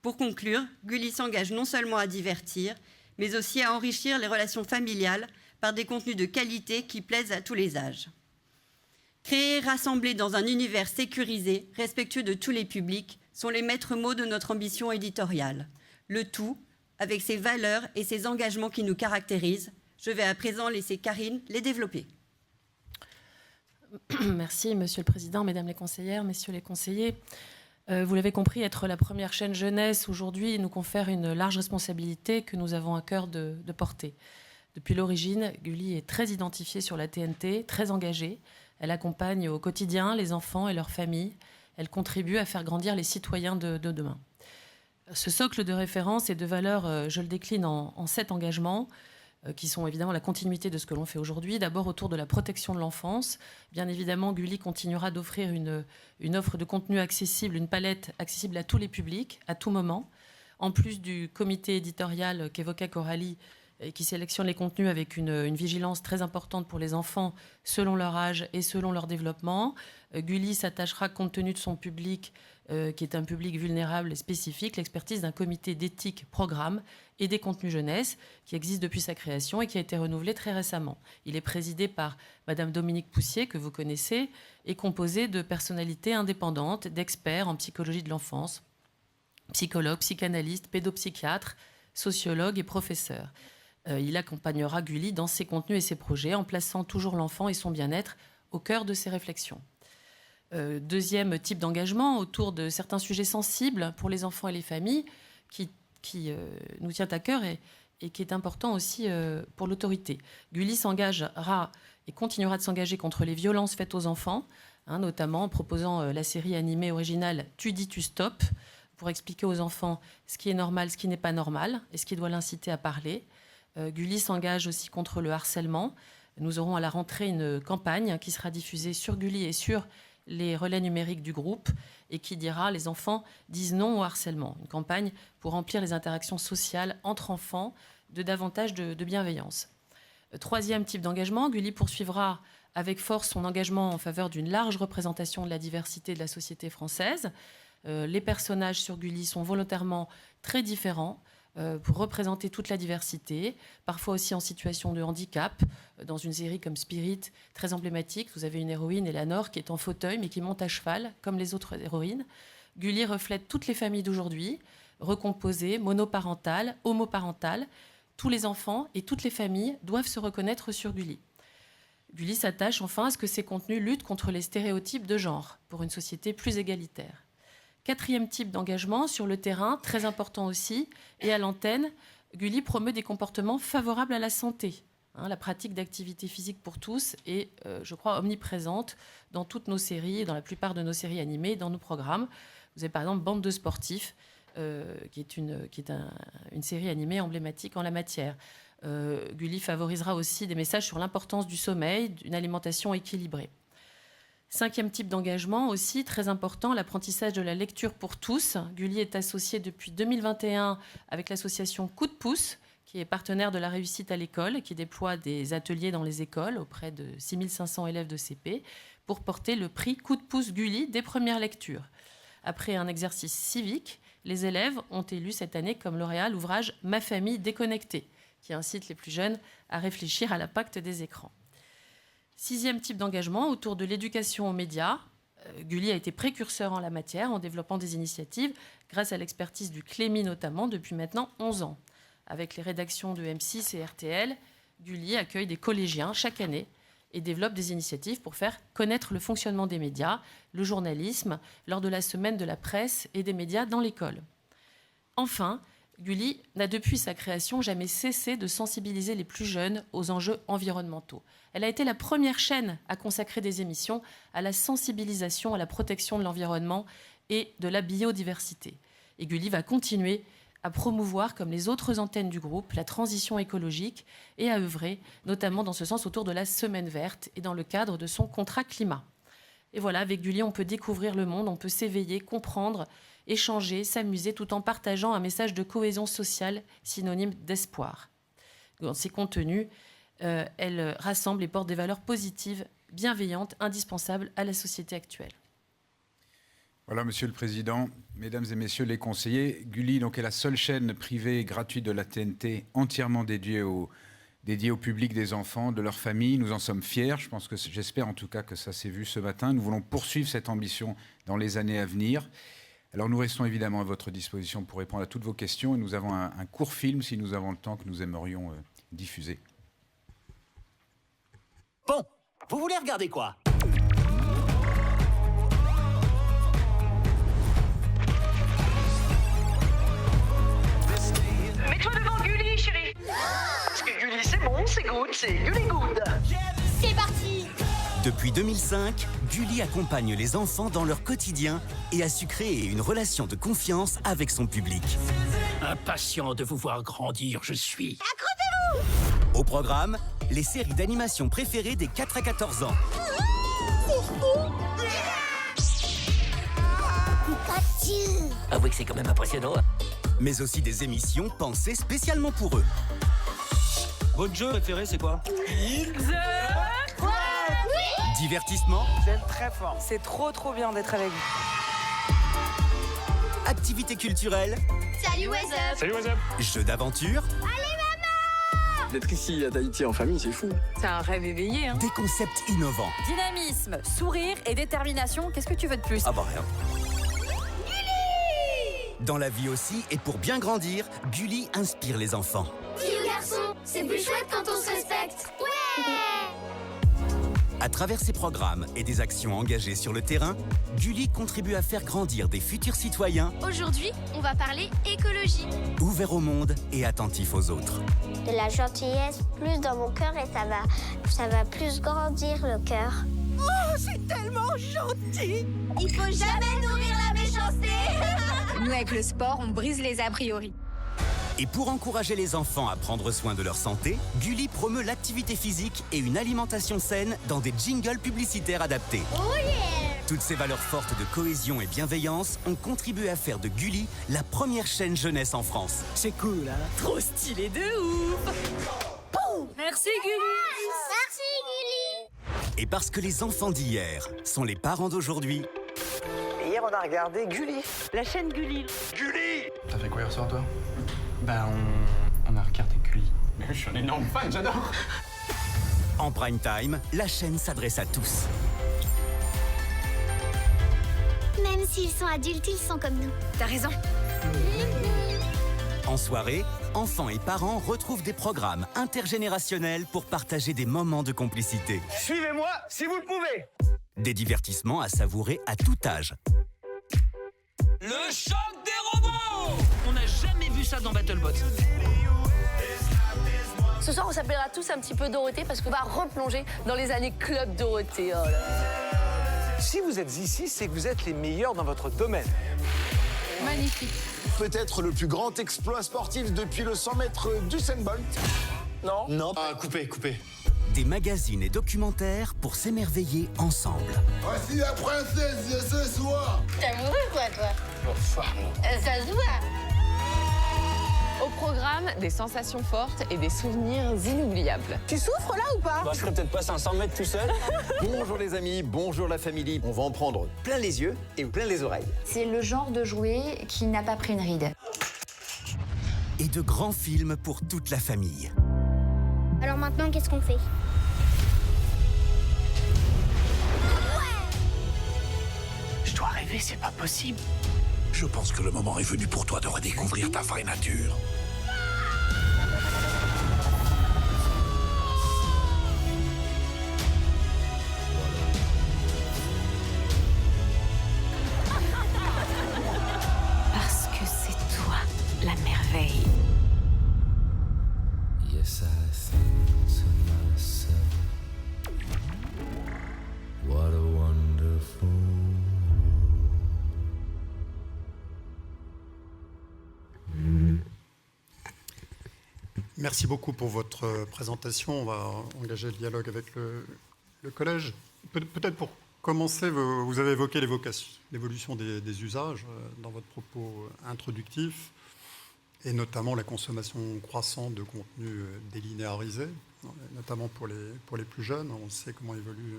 E: Pour conclure, Gulli s'engage non seulement à divertir, mais aussi à enrichir les relations familiales par des contenus de qualité qui plaisent à tous les âges. Créer et rassembler dans un univers sécurisé, respectueux de tous les publics, sont les maîtres mots de notre ambition éditoriale. le tout avec ces valeurs et ces engagements qui nous caractérisent. Je vais à présent laisser Karine les développer.
F: Merci, Monsieur le Président, Mesdames les conseillères, Messieurs les conseillers. Vous l'avez compris, être la première chaîne jeunesse aujourd'hui nous confère une large responsabilité que nous avons à cœur de porter. Depuis l'origine, Gulli est très identifiée sur la TNT, très engagée. Elle accompagne au quotidien les enfants et leurs familles. Elle contribue à faire grandir les citoyens de demain. Ce socle de référence et de valeurs, je le décline en 7 engagements qui sont évidemment la continuité de ce que l'on fait aujourd'hui. D'abord autour de la protection de l'enfance. Bien évidemment, Gulli continuera d'offrir une offre de contenu accessible, une palette accessible à tous les publics, à tout moment. En plus du comité éditorial qu'évoquait Coralie, et qui sélectionne les contenus avec une vigilance très importante pour les enfants selon leur âge et selon leur développement. Gulli s'attachera, compte tenu de son public, qui est un public vulnérable et spécifique, l'expertise d'un comité d'éthique programme et des contenus jeunesse qui existe depuis sa création et qui a été renouvelé très récemment. Il est présidé par Madame Dominique Poussier, que vous connaissez, et composé de personnalités indépendantes, d'experts en psychologie de l'enfance, psychologues, psychanalystes, pédopsychiatres, sociologues et professeurs. Il accompagnera Gulli dans ses contenus et ses projets en plaçant toujours l'enfant et son bien-être au cœur de ses réflexions. Deuxième type d'engagement autour de certains sujets sensibles pour les enfants et les familles qui nous tient à cœur et qui est important aussi pour l'autorité. Gulli s'engagera et continuera de s'engager contre les violences faites aux enfants, notamment en proposant la série animée originale « Tu dis, tu stop » pour expliquer aux enfants ce qui est normal, ce qui n'est pas normal et ce qui doit l'inciter à parler. Gulli s'engage aussi contre le harcèlement. Nous aurons à la rentrée une campagne qui sera diffusée sur Gulli et sur les relais numériques du groupe et qui dira « Les enfants disent non au harcèlement ». Une campagne pour remplir les interactions sociales entre enfants de davantage de bienveillance. Troisième type d'engagement, Gulli poursuivra avec force son engagement en faveur d'une large représentation de la diversité de la société française. Les personnages sur Gulli sont volontairement très différents pour représenter toute la diversité, parfois aussi en situation de handicap. Dans une série comme Spirit, très emblématique, vous avez une héroïne, Eleanor, qui est en fauteuil mais qui monte à cheval, comme les autres héroïnes. Gulli reflète toutes les familles d'aujourd'hui, recomposées, monoparentales, homoparentales. Tous les enfants et toutes les familles doivent se reconnaître sur Gulli. Gulli s'attache enfin à ce que ses contenus luttent contre les stéréotypes de genre, pour une société plus égalitaire. Quatrième type d'engagement, sur le terrain, très important aussi, et à l'antenne, Gulli promeut des comportements favorables à la santé. La pratique d'activité physique pour tous est, je crois, omniprésente dans toutes nos séries, dans la plupart de nos séries animées, dans nos programmes. Vous avez par exemple Bande de sportifs, qui est une série animée emblématique en la matière. Gulli favorisera aussi des messages sur l'importance du sommeil, d'une alimentation équilibrée. Cinquième type d'engagement aussi, très important, l'apprentissage de la lecture pour tous. Gulli est associé depuis 2021 avec l'association Coup de pouce, qui est partenaire de la réussite à l'école, qui déploie des ateliers dans les écoles auprès de 6500 élèves de CP pour porter le prix Coup de pouce Gulli des premières lectures. Après un exercice civique, les élèves ont élu cette année comme lauréat l'ouvrage « Ma famille déconnectée », qui incite les plus jeunes à réfléchir à l'impact des écrans. Sixième type d'engagement, autour de l'éducation aux médias. Gulli a été précurseur en la matière en développant des initiatives grâce à l'expertise du Clémy notamment depuis maintenant 11 ans. Avec les rédactions de M6 et RTL, Gulli accueille des collégiens chaque année et développe des initiatives pour faire connaître le fonctionnement des médias, le journalisme, lors de la semaine de la presse et des médias dans l'école. Enfin, Gulli n'a depuis sa création jamais cessé de sensibiliser les plus jeunes aux enjeux environnementaux. Elle a été la première chaîne à consacrer des émissions à la sensibilisation à la protection de l'environnement et de la biodiversité. Et Gulli va continuer à promouvoir, comme les autres antennes du groupe, la transition écologique et à œuvrer, notamment dans ce sens, autour de la Semaine verte et dans le cadre de son contrat climat. Et voilà, avec Gulli, on peut découvrir le monde, on peut s'éveiller, comprendre, échanger, s'amuser, tout en partageant un message de cohésion sociale synonyme d'espoir. Dans ses contenus, elle rassemble et porte des valeurs positives, bienveillantes, indispensables à la société actuelle.
B: Voilà, Monsieur le Président, Mesdames et Messieurs les conseillers, Gulli donc, est la seule chaîne privée et gratuite de la TNT entièrement dédiée au public des enfants, de leurs familles. Nous en sommes fiers. J'espère en tout cas que ça s'est vu ce matin. Nous voulons poursuivre cette ambition dans les années à venir. Alors nous restons évidemment à votre disposition pour répondre à toutes vos questions et nous avons un court film, si nous avons le temps, que nous aimerions diffuser.
G: Bon, vous voulez regarder quoi?
H: Mets-toi devant Gulli, chérie. Parce que Gulli, c'est bon, c'est good, c'est Gulli good.
I: C'est parti!
G: Depuis 2005, Gulli accompagne les enfants dans leur quotidien et a su créer une relation de confiance avec son public.
J: Impatient de vous voir grandir, je suis.
I: Accrochez-vous!
G: Au programme, les séries d'animation préférées des 4 à 14 ans.
I: Pikachu!
J: Avouez que c'est quand même impressionnant.
G: Mais aussi des émissions pensées spécialement pour eux.
K: Votre jeu préféré, c'est quoi?
G: Divertissement.
L: J'aime très fort. C'est trop bien d'être avec vous.
G: Activités culturelles.
I: Salut, what's up?
K: Salut, what's up?
G: Jeux d'aventure.
K: D'être ici à Tahiti en famille, c'est fou.
L: C'est un rêve éveillé, hein.
G: Des concepts innovants.
L: Dynamisme, sourire et détermination, qu'est-ce que tu veux de plus?
G: Ah bah rien. Dans la vie aussi, et pour bien grandir, Gulli inspire les enfants.
I: Fille ou garçon, c'est plus chouette quand on se respecte. Ouais!
G: À travers ses programmes et des actions engagées sur le terrain, Gulli contribue à faire grandir des futurs citoyens
I: Aujourd'hui, on va parler écologie.
G: ouverts au monde et attentifs aux autres.
I: De la gentillesse plus dans mon cœur et ça va plus grandir le cœur.
H: Oh, c'est tellement gentil.
I: Il faut jamais nourrir la méchanceté.
L: Nous, avec le sport, on brise les a priori.
G: Et pour encourager les enfants à prendre soin de leur santé, Gulli promeut l'activité physique et une alimentation saine dans des jingles publicitaires adaptés.
I: Oh yeah!
G: Toutes ces valeurs fortes de cohésion et bienveillance ont contribué à faire de Gulli la première chaîne jeunesse en France.
K: C'est cool, hein?
L: Trop stylé de ouf! Merci Gulli!
I: Merci, Gulli!
G: Et parce que les enfants d'hier sont les parents d'aujourd'hui,
H: Hier, on a regardé Gulli. La chaîne Gulli.
K: T'as fait quoi hier soir, toi? Bah, on a regardé Gulli. Mais je suis un énorme fan, j'adore.
G: en prime time, la chaîne s'adresse à tous.
I: Même s'ils sont adultes, ils sont comme nous.
L: T'as raison.
G: En soirée, enfants et parents retrouvent des programmes intergénérationnels pour partager des moments de complicité.
H: Suivez-moi si vous le pouvez.
G: Des divertissements à savourer à tout âge.
J: Le choc des robots! On n'a jamais vu ça dans BattleBots.
L: Ce soir, on s'appellera tous un petit peu Dorothée parce qu'on va replonger dans les années Club Dorothée. Oh là.
H: Si vous êtes ici, c'est que vous êtes les meilleurs dans votre domaine.
L: Magnifique.
M: Peut-être le plus grand exploit sportif depuis le 100 mètres d'Usain Bolt.
H: Non?
M: Non. Ah, coupé.
G: Des magazines et documentaires pour s'émerveiller ensemble.
M: Voici la princesse de ce soir.
I: T'es amoureux quoi, toi?
M: Enfin.
I: Ça se voit.
L: Au programme, des sensations fortes et des souvenirs inoubliables.
H: Tu souffres là ou pas?
K: Bah, je ferais peut-être pas 500 mètres tout seul.
N: Bonjour les amis, bonjour la famille. On va en prendre plein les yeux et plein les oreilles.
L: C'est le genre de jouet qui n'a pas pris une ride.
G: Et de grands films pour toute la famille.
I: Alors maintenant, qu'est-ce qu'on fait?
J: Je dois rêver, c'est pas possible.
M: Je pense que le moment est venu pour toi de redécouvrir ta vraie nature.
L: Parce que c'est toi, la merveille.
J: Yes, I think to myself, what a wonderful.
A: Merci beaucoup pour votre présentation. On va engager le dialogue avec le collège. Peut-être pour commencer, vous avez évoqué l'évolution des usages dans votre propos introductif, et notamment la consommation croissante de contenus délinéarisés, notamment pour les plus jeunes. On sait comment évolue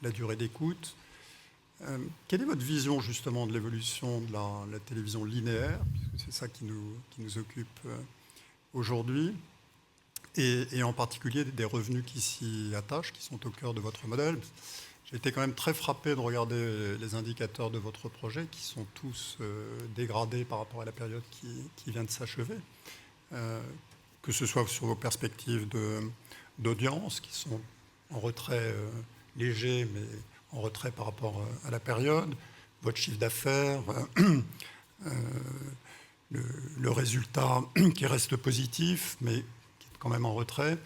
A: la durée d'écoute. Quelle est votre vision justement de l'évolution de la télévision linéaire, puisque c'est ça qui nous occupe aujourd'hui, et en particulier des revenus qui s'y attachent, qui sont au cœur de votre modèle? J'ai été quand même très frappé de regarder les indicateurs de votre projet, qui sont tous dégradés par rapport à la période qui vient de s'achever. Que ce soit sur vos perspectives d'audience, qui sont en retrait léger, mais en retrait par rapport à la période, votre chiffre d'affaires, le résultat qui reste positif, mais qui est quand même en retrait.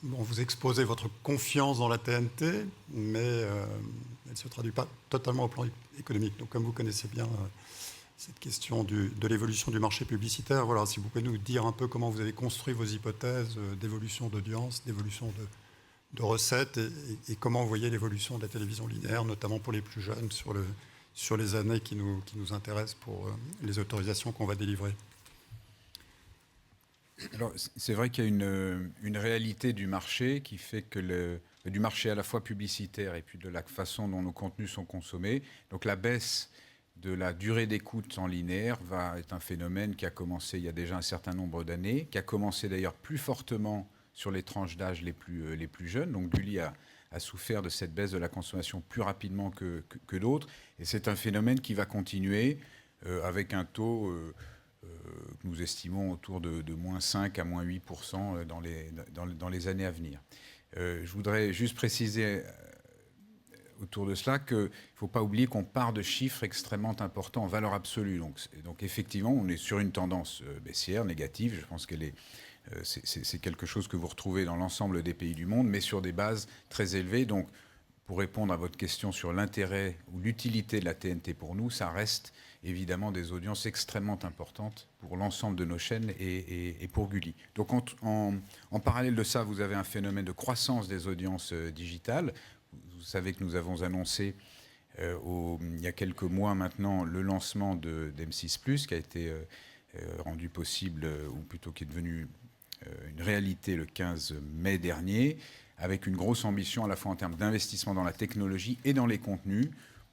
A: Bon, vous exposez votre confiance dans la TNT, mais elle ne se traduit pas totalement au plan économique. Donc, comme vous connaissez bien cette question de l'évolution du marché publicitaire, voilà, si vous pouvez nous dire un peu comment vous avez construit vos hypothèses d'évolution d'audience, d'évolution de recettes, et comment vous voyez l'évolution de la télévision linéaire, notamment pour les plus jeunes, sur les années qui nous intéressent pour les autorisations qu'on va délivrer.
B: Alors, c'est vrai qu'il y a une réalité du marché qui fait que du marché à la fois publicitaire et puis de la façon dont nos contenus sont consommés. Donc la baisse de la durée d'écoute en linéaire est un phénomène qui a commencé il y a déjà un certain nombre d'années, qui a commencé d'ailleurs plus fortement sur les tranches d'âge les plus jeunes. Donc Gulli a souffert de cette baisse de la consommation plus rapidement que d'autres. Et c'est un phénomène qui va continuer avec un taux... que nous estimons autour de moins 5 à moins 8% dans les années à venir. Je voudrais juste préciser autour de cela qu'il ne faut pas oublier qu'on part de chiffres extrêmement importants en valeur absolue. Donc effectivement, on est sur une tendance baissière, négative. Je pense qu'elle c'est quelque chose que vous retrouvez dans l'ensemble des pays du monde, mais sur des bases très élevées. Donc, pour répondre à votre question sur l'intérêt ou l'utilité de la TNT pour nous, ça reste évidemment des audiences extrêmement importantes pour l'ensemble de nos chaînes et pour Gulli. Donc en parallèle de ça, vous avez un phénomène de croissance des audiences digitales. Vous savez que nous avons annoncé il y a quelques mois maintenant le lancement d'M6+, qui a été rendu possible, ou plutôt qui est devenu une réalité le 15 mai dernier, avec une grosse ambition à la fois en termes d'investissement dans la technologie et dans les contenus,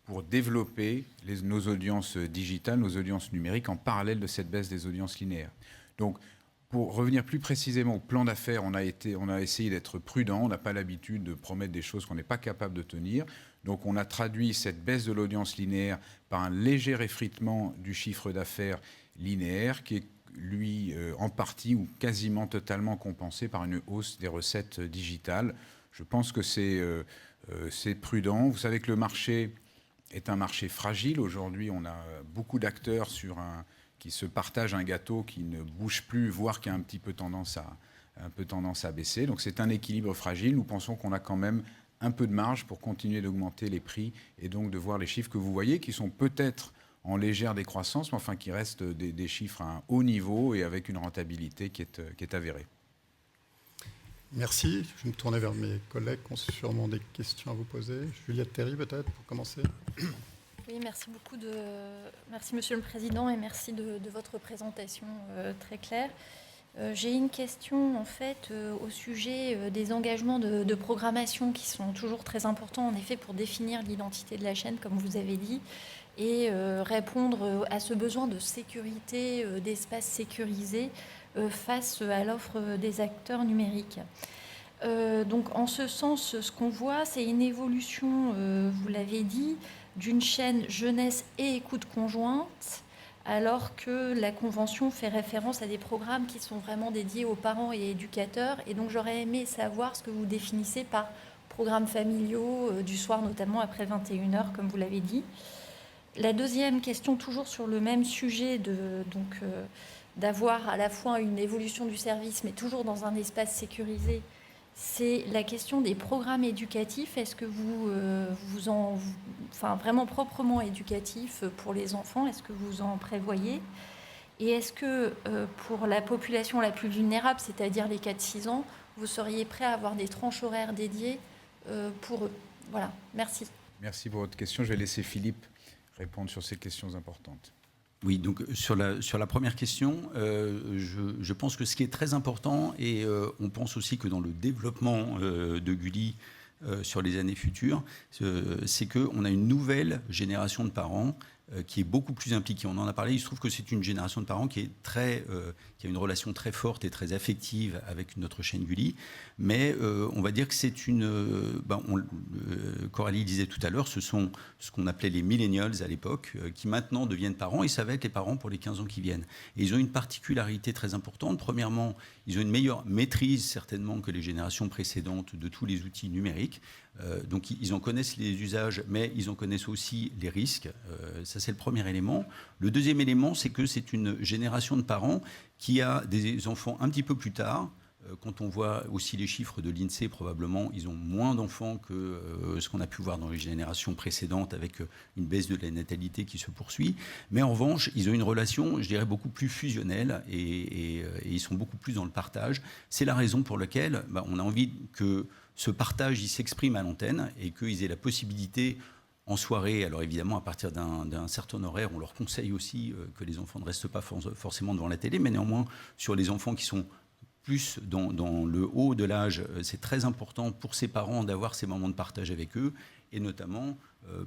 B: pour développer nos audiences digitales, nos audiences numériques, en parallèle de cette baisse des audiences linéaires. Donc, pour revenir plus précisément au plan d'affaires, on a essayé d'être prudent, on n'a pas l'habitude de promettre des choses qu'on n'est pas capable de tenir. Donc, on a traduit cette baisse de l'audience linéaire par un léger effritement du chiffre d'affaires linéaire, qui est, lui, en partie ou quasiment totalement compensé par une hausse des recettes digitales. Je pense que c'est prudent. Vous savez que le marché est un marché fragile. Aujourd'hui, on a beaucoup d'acteurs qui se partagent un gâteau qui ne bouge plus, voire qui a un peu tendance à baisser. Donc c'est un équilibre fragile. Nous pensons qu'on a quand même un peu de marge pour continuer d'augmenter les prix et donc de voir les chiffres que vous voyez, qui sont peut-être en légère décroissance, mais enfin qui restent des chiffres à un haut niveau et avec une rentabilité qui est avérée.
A: Merci. Je vais me tourner vers mes collègues qui ont sûrement des questions à vous poser. Juliette Terry, peut-être, pour commencer.
O: Oui, merci beaucoup. Merci, Monsieur le Président, et merci de votre présentation très claire. J'ai une question, en fait, au sujet des engagements de programmation qui sont toujours très importants, en effet, pour définir l'identité de la chaîne, comme vous avez dit, et répondre à ce besoin de sécurité, d'espace sécurisé face à l'offre des acteurs numériques. Donc en ce sens, ce qu'on voit, c'est une évolution, vous l'avez dit, d'une chaîne jeunesse et écoute conjointe, alors que la Convention fait référence à des programmes qui sont vraiment dédiés aux parents et éducateurs. Et donc j'aurais aimé savoir ce que vous définissez par programmes familiaux, du soir notamment après 21h, comme vous l'avez dit. La deuxième question, toujours sur le même sujet, d'avoir à la fois une évolution du service, mais toujours dans un espace sécurisé, c'est la question des programmes éducatifs. Est-ce que vraiment proprement éducatifs pour les enfants, est-ce que vous en prévoyez? Et est-ce que pour la population la plus vulnérable, c'est-à-dire les 4-6 ans, vous seriez prêt à avoir des tranches horaires dédiées pour eux? Voilà, merci.
B: Merci pour votre question. Je vais laisser Philippe répondre sur ces questions importantes.
D: Oui, donc sur la première question, je pense que ce qui est très important, et on pense aussi que dans le développement de Gulli sur les années futures, c'est qu'on a une nouvelle génération de parents qui est beaucoup plus impliquée. On en a parlé, il se trouve que c'est une génération de parents qui est qui a une relation très forte et très affective avec notre chaîne Gulli, mais on va dire que c'est Coralie disait tout à l'heure, ce sont ce qu'on appelait les millennials à l'époque, qui maintenant deviennent parents, et ça va être les parents pour les 15 ans qui viennent. Et ils ont une particularité très importante. Premièrement, ils ont une meilleure maîtrise certainement que les générations précédentes de tous les outils numériques. Donc ils en connaissent les usages, mais ils en connaissent aussi les risques. Ça, c'est le premier élément. Le deuxième élément, c'est que c'est une génération de parents qui a des enfants un petit peu plus tard. Quand on voit aussi les chiffres de l'INSEE, probablement, ils ont moins d'enfants que ce qu'on a pu voir dans les générations précédentes, avec une baisse de la natalité qui se poursuit. Mais en revanche, ils ont une relation, je dirais, beaucoup plus fusionnelle et ils sont beaucoup plus dans le partage. C'est la raison pour laquelle on a envie que ce partage il s'exprime à l'antenne et qu'ils aient la possibilité en soirée, alors évidemment à partir d'un certain horaire, on leur conseille aussi que les enfants ne restent pas forcément devant la télé, mais néanmoins sur les enfants qui sont plus dans le haut de l'âge, c'est très important pour ces parents d'avoir ces moments de partage avec eux et notamment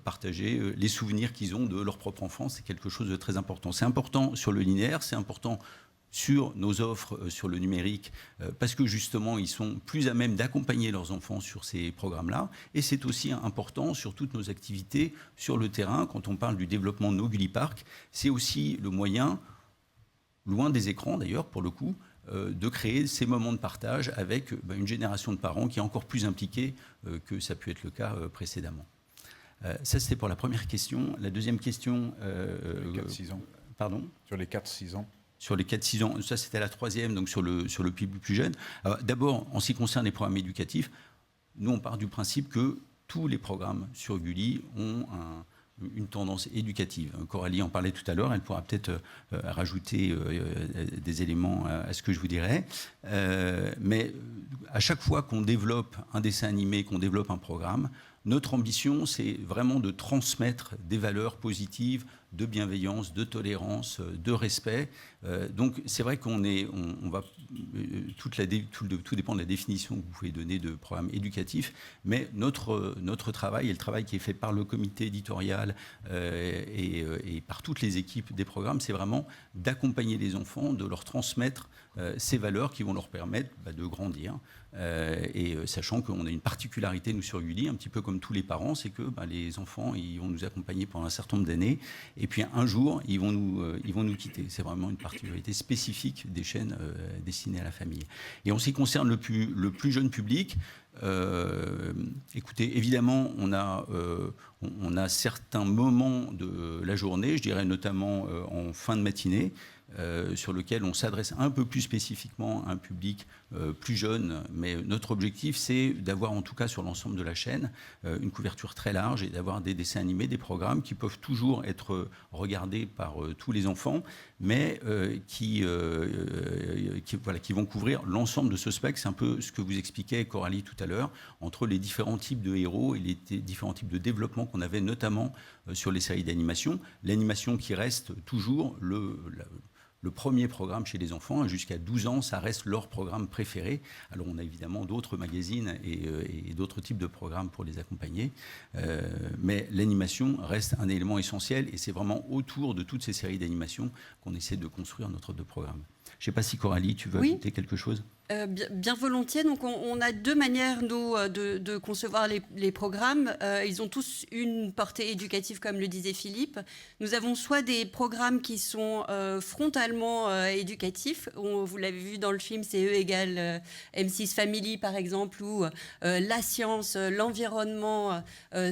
D: partager les souvenirs qu'ils ont de leur propre enfance. C'est quelque chose de très important. C'est important sur le linéaire, c'est important sur nos offres sur le numérique parce que justement ils sont plus à même d'accompagner leurs enfants sur ces programmes-là, et c'est aussi important sur toutes nos activités sur le terrain. Quand on parle du développement de nos Gulli Park, c'est aussi le moyen, loin des écrans d'ailleurs pour le coup, de créer ces moments de partage avec une génération de parents qui est encore plus impliquée que ça a pu être le cas précédemment. Ça, c'était pour la première question. La deuxième question...
B: les 4-6 ans.
D: Pardon ?
B: Sur les 4-6 ans.
D: Sur les 4-6 ans, ça c'était la troisième, donc sur le public plus jeune. D'abord, en ce qui concerne les programmes éducatifs, nous on part du principe que tous les programmes sur Gulli ont une tendance éducative. Coralie en parlait tout à l'heure, elle pourra peut-être rajouter des éléments à ce que je vous dirai. Mais à chaque fois qu'on développe un dessin animé, qu'on développe un programme, notre ambition, c'est vraiment de transmettre des valeurs positives, de bienveillance, de tolérance, de respect. Donc c'est vrai qu'on va tout dépend de la définition que vous pouvez donner de programme éducatif, mais notre travail et le travail qui est fait par le comité éditorial et par toutes les équipes des programmes, c'est vraiment d'accompagner les enfants, de leur transmettre ces valeurs qui vont leur permettre de grandir. Et sachant qu'on a une particularité, nous, sur Gulli, un petit peu comme tous les parents, c'est que les enfants, ils vont nous accompagner pendant un certain nombre d'années, et puis un jour, ils vont nous quitter. C'est vraiment une particularité spécifique des chaînes destinées à la famille. Et en ce qui concerne le plus jeune public, écoutez, évidemment, on a certains moments de la journée, je dirais notamment en fin de matinée, sur lequel on s'adresse un peu plus spécifiquement à un public plus jeune, mais notre objectif, c'est d'avoir, en tout cas sur l'ensemble de la chaîne, une couverture très large et d'avoir des dessins animés, des programmes qui peuvent toujours être regardés par tous les enfants, mais qui vont couvrir l'ensemble de ce spectre. C'est un peu ce que vous expliquait Coralie tout à l'heure, entre les différents types de héros et les différents types de développement qu'on avait, notamment sur les séries d'animation. L'animation qui reste toujours le premier programme chez les enfants, jusqu'à 12 ans, ça reste leur programme préféré. Alors on a évidemment d'autres magazines et d'autres types de programmes pour les accompagner, mais l'animation reste un élément essentiel, et c'est vraiment autour de toutes ces séries d'animation qu'on essaie de construire notre offre de programme. Je ne sais pas si Coralie, tu veux ajouter quelque chose ?
E: Bien volontiers. Donc on a deux manières, nous, de concevoir les programmes. Ils ont tous une portée éducative, comme le disait Philippe. Nous avons soit des programmes qui sont frontalement éducatifs. Vous l'avez vu dans le film, c'est E égale M6 Family, par exemple, où la science, l'environnement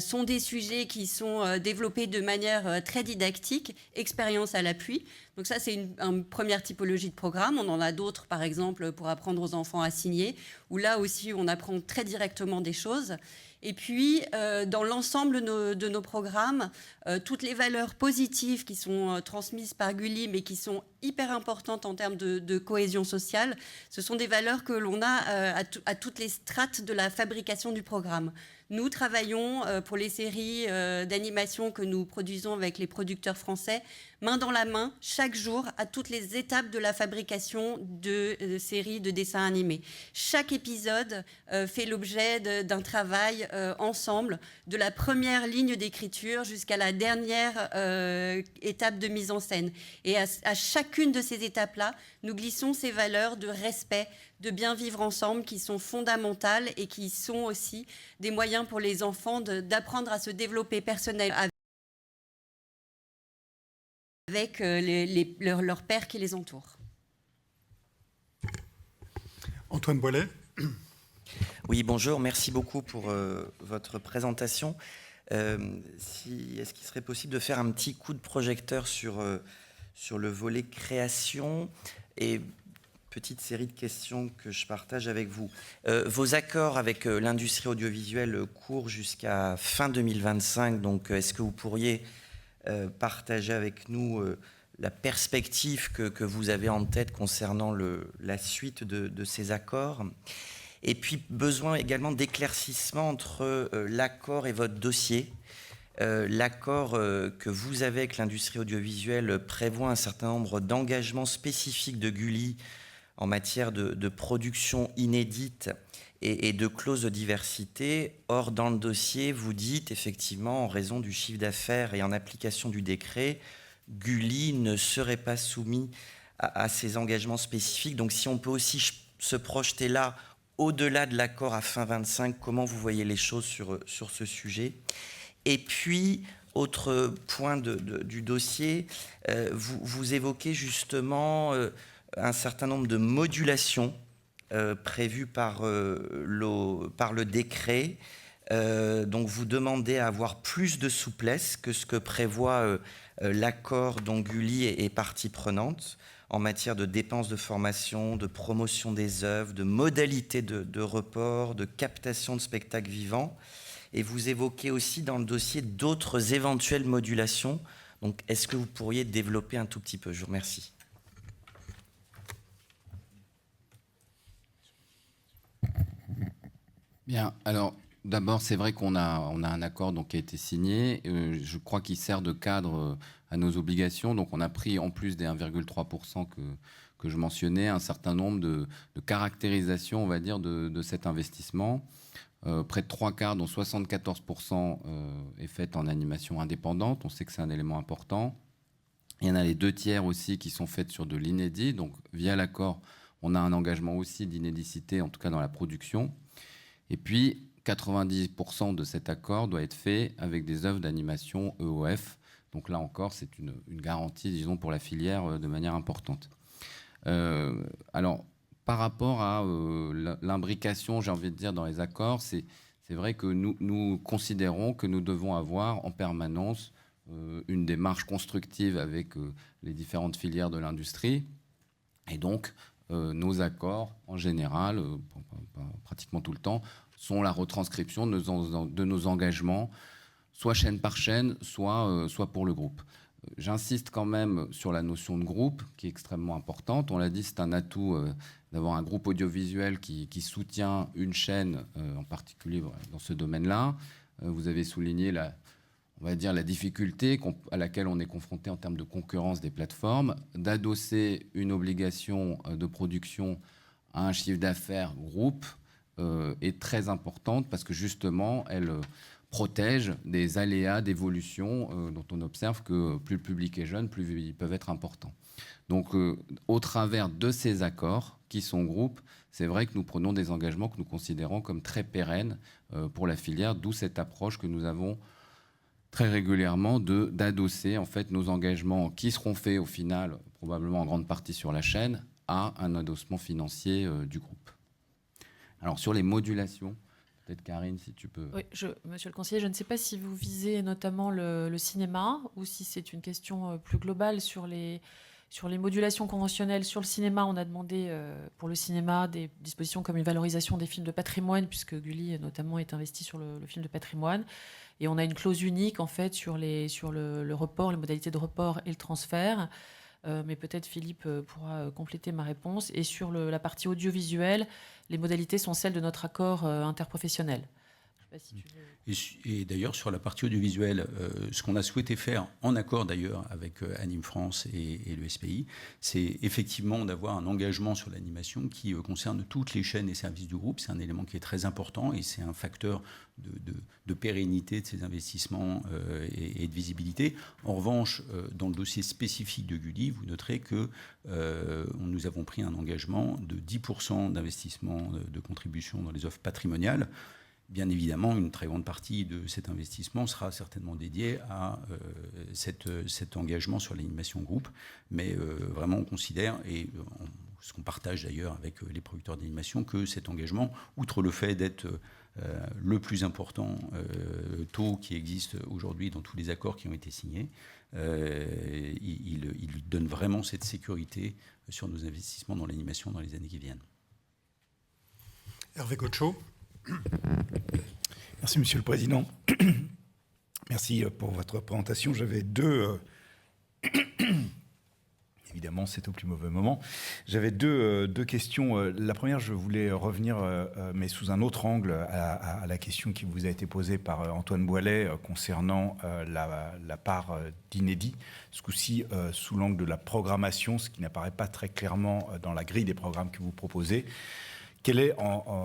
E: sont des sujets qui sont développés de manière très didactique, expérience à l'appui. Donc ça, c'est une première typologie de programme. On en a d'autres, par exemple, pour apprendre aux enfants à signer, où là aussi, on apprend très directement des choses. Et puis, dans l'ensemble de nos programmes, toutes les valeurs positives qui sont transmises par Gulli, mais qui sont hyper importantes en termes de cohésion sociale, ce sont des valeurs que l'on a à toutes les strates de la fabrication du programme. Nous travaillons pour les séries d'animation que nous produisons avec les producteurs français, main dans la main, chaque jour, à toutes les étapes de la fabrication de séries de dessins animés. Chaque épisode fait l'objet d'un travail ensemble, de la première ligne d'écriture jusqu'à la dernière étape de mise en scène. Et à chacune de ces étapes-là, nous glissons ces valeurs de respect, de bien vivre ensemble qui sont fondamentales et qui sont aussi des moyens pour les enfants d'apprendre à se développer personnellement avec leurs pairs qui les entourent.
A: Antoine Boilet.
P: Oui, bonjour, merci beaucoup pour votre présentation. Est-ce qu'il serait possible de faire un petit coup de projecteur sur le volet création et petite série de questions que je partage avec vous. Vos accords avec l'industrie audiovisuelle courent jusqu'à fin 2025, donc est-ce que vous pourriez partager avec nous la perspective que vous avez en tête concernant la suite de ces accords? Et puis, besoin également d'éclaircissement entre l'accord et votre dossier. L'accord que vous avez avec l'industrie audiovisuelle prévoit un certain nombre d'engagements spécifiques de Gulli en matière de production inédite et de clauses de diversité. Or, dans le dossier, vous dites effectivement, en raison du chiffre d'affaires et en application du décret, Gulli ne serait pas soumis à ces engagements spécifiques. Donc, si on peut aussi se projeter là, au-delà de l'accord à fin 25, comment vous voyez les choses sur ce sujet? Et puis, autre point du dossier, vous évoquez justement un certain nombre de modulations prévues par le décret. Donc, vous demandez à avoir plus de souplesse que ce que prévoit l'accord dont Gulli est partie prenante en matière de dépenses de formation, de promotion des œuvres, de modalités de report, de captation de spectacles vivants. Et vous évoquez aussi dans le dossier d'autres éventuelles modulations. Donc, est-ce que vous pourriez développer un tout petit peu? Je vous remercie.
C: Bien, alors d'abord, c'est vrai qu'on a un accord donc, qui a été signé. Je crois qu'il sert de cadre à nos obligations. Donc, on a pris, en plus des 1,3% que je mentionnais, un certain nombre de caractérisations, on va dire, de cet investissement. Près de 3/4, dont 74% est fait en animation indépendante. On sait que c'est un élément important. Il y en a les 2/3 aussi qui sont faites sur de l'inédit. Donc, via l'accord, on a un engagement aussi d'inédicité, en tout cas dans la production. Et puis, 90% de cet accord doit être fait avec des œuvres d'animation EOF. Donc là encore, c'est une garantie, disons, pour la filière de manière importante. Alors, par rapport à l'imbrication, j'ai envie de dire, dans les accords, c'est vrai que nous considérons que nous devons avoir en permanence une démarche constructive avec les différentes filières de l'industrie. Et donc, nos accords, en général, pratiquement tout le temps, sont la retranscription de nos engagements, soit chaîne par chaîne, soit pour le groupe. J'insiste quand même sur la notion de groupe, qui est extrêmement importante. On l'a dit, c'est un atout d'avoir un groupe audiovisuel qui soutient une chaîne, en particulier dans ce domaine-là. Vous avez souligné on va dire la difficulté à laquelle on est confronté en termes de concurrence des plateformes, d'adosser une obligation de production à un chiffre d'affaires groupe est très importante parce que justement, elle protège des aléas d'évolution dont on observe que plus le public est jeune, plus ils peuvent être importants. Donc, au travers de ces accords qui sont groupes, c'est vrai que nous prenons des engagements que nous considérons comme très pérennes pour la filière, d'où cette approche que nous avons très régulièrement d'adosser en fait nos engagements qui seront faits au final, probablement en grande partie sur la chaîne, à un adossement financier du groupe. Alors, sur les modulations, peut-être Karine, si tu peux...
F: Oui, monsieur le conseiller, je ne sais pas si vous visez notamment le cinéma ou si c'est une question plus globale sur les modulations conventionnelles. Sur le cinéma, on a demandé pour le cinéma des dispositions comme une valorisation des films de patrimoine, puisque Gulli notamment est investi sur le film de patrimoine. Et on a une clause unique en fait sur le report, les modalités de report et le transfert. Mais peut-être Philippe pourra compléter ma réponse. Et sur la partie audiovisuelle, les modalités sont celles de notre accord interprofessionnel. Si tu veux.
D: Et d'ailleurs, sur la partie audiovisuelle, ce qu'on a souhaité faire, en accord d'ailleurs avec Anime France et le SPI, c'est effectivement d'avoir un engagement sur l'animation qui concerne toutes les chaînes et services du groupe. C'est un élément qui est très important et c'est un facteur de pérennité de ces investissements et de visibilité. En revanche, dans le dossier spécifique de Gulli, vous noterez que nous avons pris un engagement de 10% d'investissement de contribution dans les offres patrimoniales. Bien évidemment, une très grande partie de cet investissement sera certainement dédiée à cet engagement sur l'animation groupe. Mais vraiment, on considère, et ce qu'on partage d'ailleurs avec les producteurs d'animation, que cet engagement, outre le fait d'être le plus important taux qui existe aujourd'hui dans tous les accords qui ont été signés, il donne vraiment cette sécurité sur nos investissements dans l'animation dans les années qui viennent.
A: Hervé Goetschau.
Q: Merci, Monsieur le Président. Merci pour votre présentation. J'avais deux... Évidemment, c'est au plus mauvais moment. J'avais deux questions. La première, je voulais revenir, mais sous un autre angle, à la question qui vous a été posée par Antoine Boilet concernant la part d'inédit, ce coup-ci sous l'angle de la programmation, ce qui n'apparaît pas très clairement dans la grille des programmes que vous proposez. Quelle est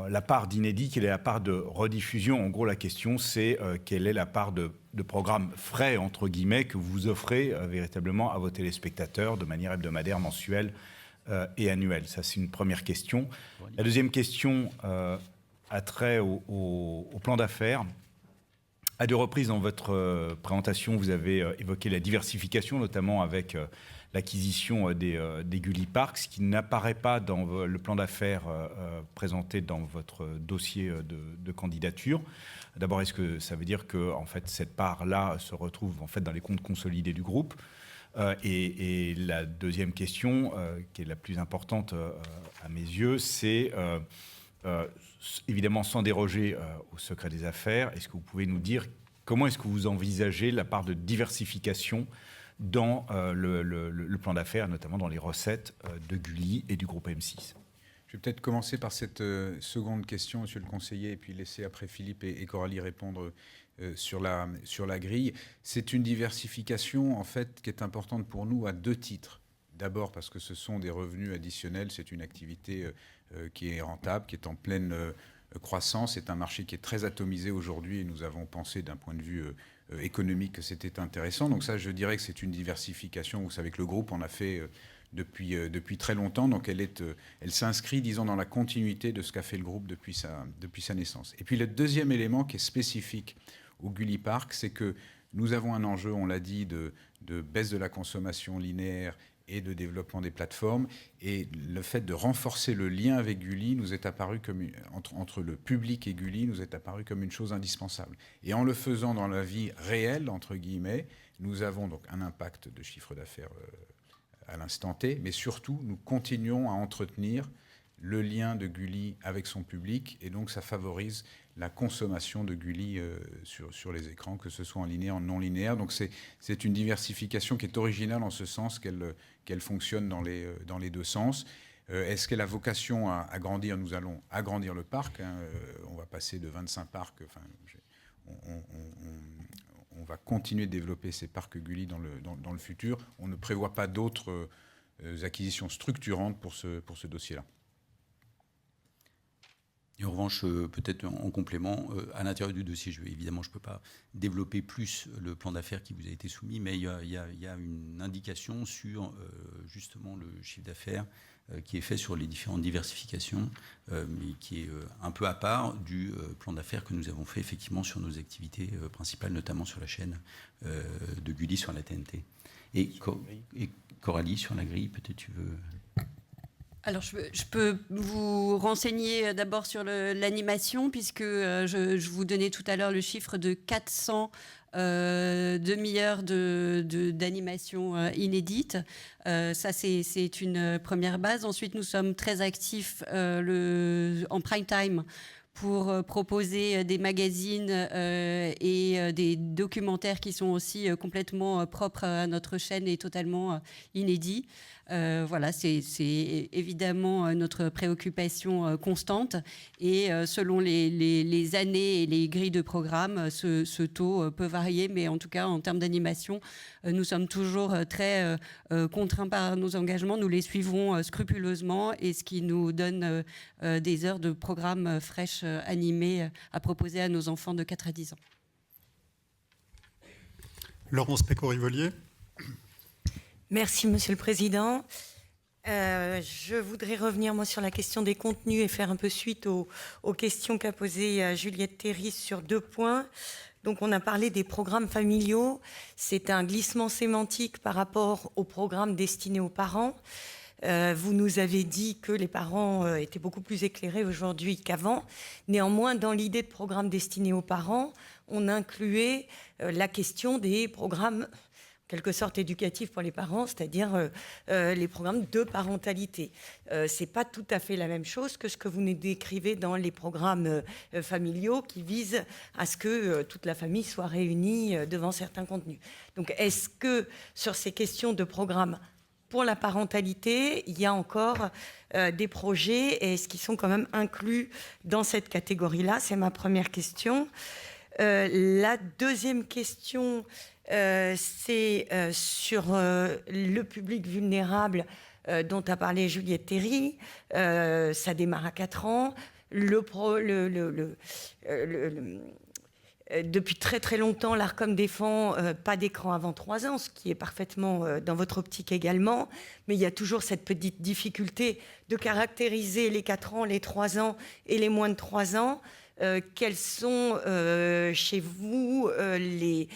Q: la part d'inédit, quelle est la part de rediffusion? En gros, la question, c'est quelle est la part de programmes frais, entre guillemets, que vous offrez véritablement à vos téléspectateurs de manière hebdomadaire, mensuelle et annuelle? Ça, c'est une première question. La deuxième question a trait au plan d'affaires. À deux reprises dans votre présentation, vous avez évoqué la diversification, notamment avec l'acquisition des Gulli Parks, ce qui n'apparaît pas dans le plan d'affaires présenté dans votre dossier de candidature. D'abord, est-ce que ça veut dire que en fait, cette part-là se retrouve en fait, dans les comptes consolidés du groupe? Et la deuxième question, qui est la plus importante à mes yeux, c'est évidemment sans déroger au secret des affaires, est-ce que vous pouvez nous dire comment est-ce que vous envisagez la part de diversification dans le plan d'affaires, notamment dans les recettes de Gulli et du groupe M6?
B: Je vais peut-être commencer par cette seconde question, Monsieur le conseiller, et puis laisser après Philippe et Coralie répondre sur la grille. C'est une diversification, en fait, qui est importante pour nous à deux titres. D'abord parce que ce sont des revenus additionnels, c'est une activité qui est rentable, qui est en pleine croissance. C'est un marché qui est très atomisé aujourd'hui et nous avons pensé d'un point de vue économique que c'était intéressant. Donc ça, je dirais que c'est une diversification. Vous savez que le groupe en a fait depuis très longtemps. Donc elle s'inscrit, disons, dans la continuité de ce qu'a fait le groupe depuis sa naissance. Et puis le deuxième élément qui est spécifique au Gulli Park, c'est que nous avons un enjeu, on l'a dit, de baisse de la consommation linéaire et de développement des plateformes. Et le fait de renforcer le lien avec Gulli nous est apparu comme entre le public et Gulli nous est apparu comme une chose indispensable. Et en le faisant dans la vie réelle, entre guillemets, nous avons donc un impact de chiffre d'affaires à l'instant T, mais surtout, nous continuons à entretenir le lien de Gulli avec son public, et donc ça favorise la consommation de Gulli sur les écrans, que ce soit en linéaire, en non linéaire. Donc c'est une diversification qui est originale en ce sens qu'elle fonctionne dans les deux sens. Est-ce qu'elle a vocation à agrandir? Nous allons agrandir le parc. On va passer de 25 parcs. Enfin, on va continuer de développer ces parcs Gulli dans le futur. On ne prévoit pas d'autres acquisitions structurantes pour ce dossier-là.
D: Et en revanche, peut-être en complément, à l'intérieur du dossier, je ne peux pas développer plus le plan d'affaires qui vous a été soumis, mais il y a une indication sur justement le chiffre d'affaires qui est fait sur les différentes diversifications, mais qui est un peu à part du plan d'affaires que nous avons fait effectivement sur nos activités principales, notamment sur la chaîne de Gulli sur la TNT. Et Coralie, sur la grille, peut-être tu veux...
E: Alors, je peux vous renseigner d'abord sur l'animation, puisque je vous donnais tout à l'heure le chiffre de 400 demi-heures d'animation inédite. Ça, c'est une première base. Ensuite, nous sommes très actifs en prime time pour proposer des magazines et des documentaires qui sont aussi complètement propres à notre chaîne et totalement inédits. Voilà, c'est évidemment notre préoccupation constante. Et selon les années et les grilles de programme, ce taux peut varier. Mais en tout cas, en termes d'animation, nous sommes toujours très contraints par nos engagements. Nous les suivrons scrupuleusement, et ce qui nous donne des heures de programme fraîches animées à proposer à nos enfants de 4 à 10 ans.
A: Laurence Péco-Rivolier.
R: Merci, Monsieur le Président. Je voudrais revenir, moi, sur la question des contenus et faire un peu suite aux questions qu'a posées Juliette Théry sur 2 points. Donc, on a parlé des programmes familiaux. C'est un glissement sémantique par rapport aux programmes destinés aux parents. Vous nous avez dit que les parents étaient beaucoup plus éclairés aujourd'hui qu'avant. Néanmoins, dans l'idée de programmes destinés aux parents, on incluait la question des programmes quelque sorte éducatif pour les parents, c'est-à-dire les programmes de parentalité. C'est pas tout à fait la même chose que ce que vous nous décrivez dans les programmes familiaux qui visent à ce que toute la famille soit réunie devant certains contenus. Donc, est-ce que sur ces questions de programmes pour la parentalité, il y a encore des projets, et est-ce qu'ils sont quand même inclus dans cette catégorie-là? C'est ma première question. La deuxième question, c'est sur le public vulnérable dont a parlé Juliette Théry. Ça démarre à 4 ans. Depuis très très longtemps, l'Arcom défend pas d'écran avant 3 ans, ce qui est parfaitement dans votre optique également. Mais il y a toujours cette petite difficulté de caractériser les 4 ans, les 3 ans et les moins de 3 ans. Quels sont chez vous les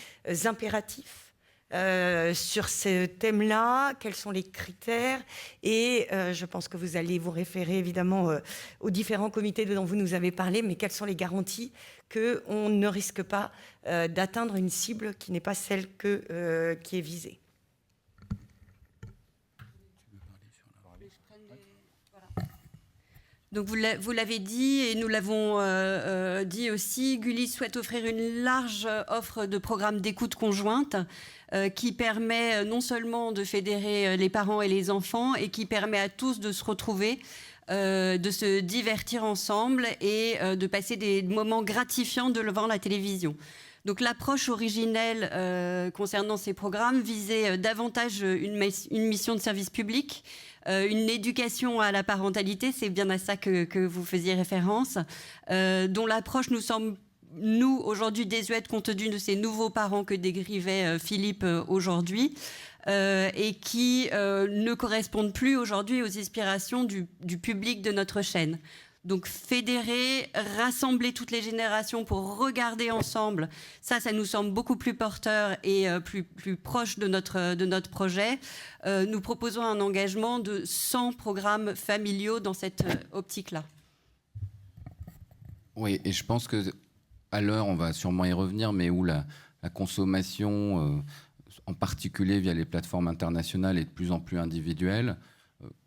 R: impératifs sur ce thème-là? Quels sont les critères? Et je pense que vous allez vous référer évidemment aux différents comités dont vous nous avez parlé, mais quelles sont les garanties qu'on ne risque pas d'atteindre une cible qui n'est pas celle qui est visée?
E: Donc vous l'avez dit, et nous l'avons dit aussi, Gulli souhaite offrir une large offre de programmes d'écoute conjointe qui permet non seulement de fédérer les parents et les enfants, et qui permet à tous de se retrouver, de se divertir ensemble et de passer des moments gratifiants devant la télévision. Donc l'approche originelle concernant ces programmes visait davantage une mission de service public, une éducation à la parentalité, c'est bien à ça que vous faisiez référence, dont l'approche nous semble, nous, aujourd'hui, désuète compte tenu de ces nouveaux parents que décrivait Philippe aujourd'hui, et qui ne correspondent plus aujourd'hui aux aspirations du public de notre chaîne. Donc fédérer, rassembler toutes les générations pour regarder ensemble, ça nous semble beaucoup plus porteur et plus proche de notre projet. Nous proposons un engagement de 100 programmes familiaux dans cette optique-là.
C: Oui, et je pense qu'à l'heure, on va sûrement y revenir, mais où la consommation, en particulier via les plateformes internationales, est de plus en plus individuelle,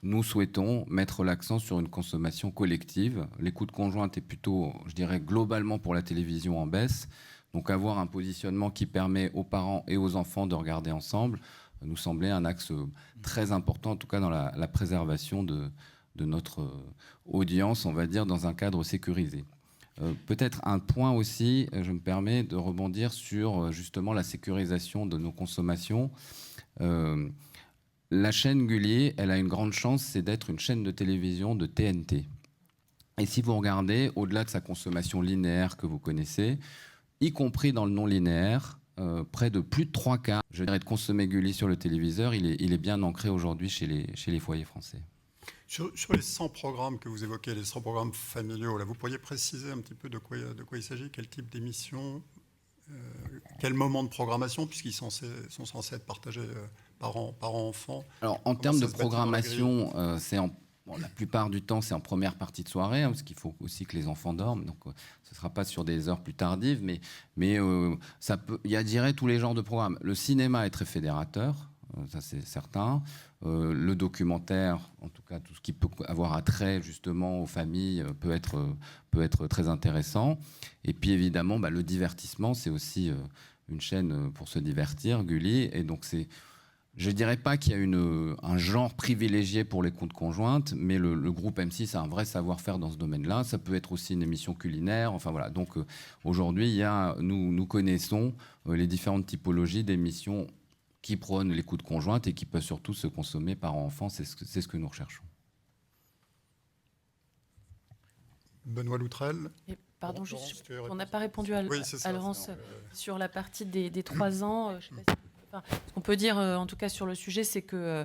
C: nous souhaitons mettre l'accent sur une consommation collective. L'écoute conjointe est plutôt, je dirais, globalement pour la télévision en baisse. Donc avoir un positionnement qui permet aux parents et aux enfants de regarder ensemble nous semblait un axe très important, en tout cas dans la préservation de notre audience, on va dire, dans un cadre sécurisé. Peut-être un point aussi, je me permets de rebondir sur justement la sécurisation de nos consommations. La chaîne Gulli, elle a une grande chance, c'est d'être une chaîne de télévision de TNT. Et si vous regardez, au-delà de sa consommation linéaire que vous connaissez, y compris dans le non-linéaire, près de plus de 3/4, je dirais, de consommer Gulli sur le téléviseur, il est bien ancré aujourd'hui chez les foyers français.
A: Sur les 100 programmes que vous évoquez, les 100 programmes familiaux, là, vous pourriez préciser un petit peu de quoi il s'agit, quel type d'émission, quel moment de programmation, puisqu'ils sont censés être partagés parents-enfants.
C: Alors, en termes de programmation, la plupart du temps, c'est en première partie de soirée, parce qu'il faut aussi que les enfants dorment. Donc, ce ne sera pas sur des heures plus tardives, mais il y a, je dirais, tous les genres de programmes. Le cinéma est très fédérateur, ça c'est certain. Le documentaire, en tout cas, tout ce qui peut avoir attrait justement aux familles peut être très intéressant. Et puis, évidemment, le divertissement, c'est aussi une chaîne pour se divertir, Gulli. Et donc, Je ne dirais pas qu'il y a un genre privilégié pour l'écoute conjointe, mais le groupe M6 a un vrai savoir-faire dans ce domaine-là. Ça peut être aussi une émission culinaire. Enfin voilà. Donc aujourd'hui, nous connaissons les différentes typologies d'émissions qui prônent l'écoute conjointe et qui peuvent surtout se consommer parents-enfants. C'est ce que nous recherchons.
A: Benoît Loutrel.
F: Pardon, juste, on n'a pas répondu à Laurence sur la partie des 3 ans. Je sais pas ce qu'on peut dire, en tout cas sur le sujet, c'est que,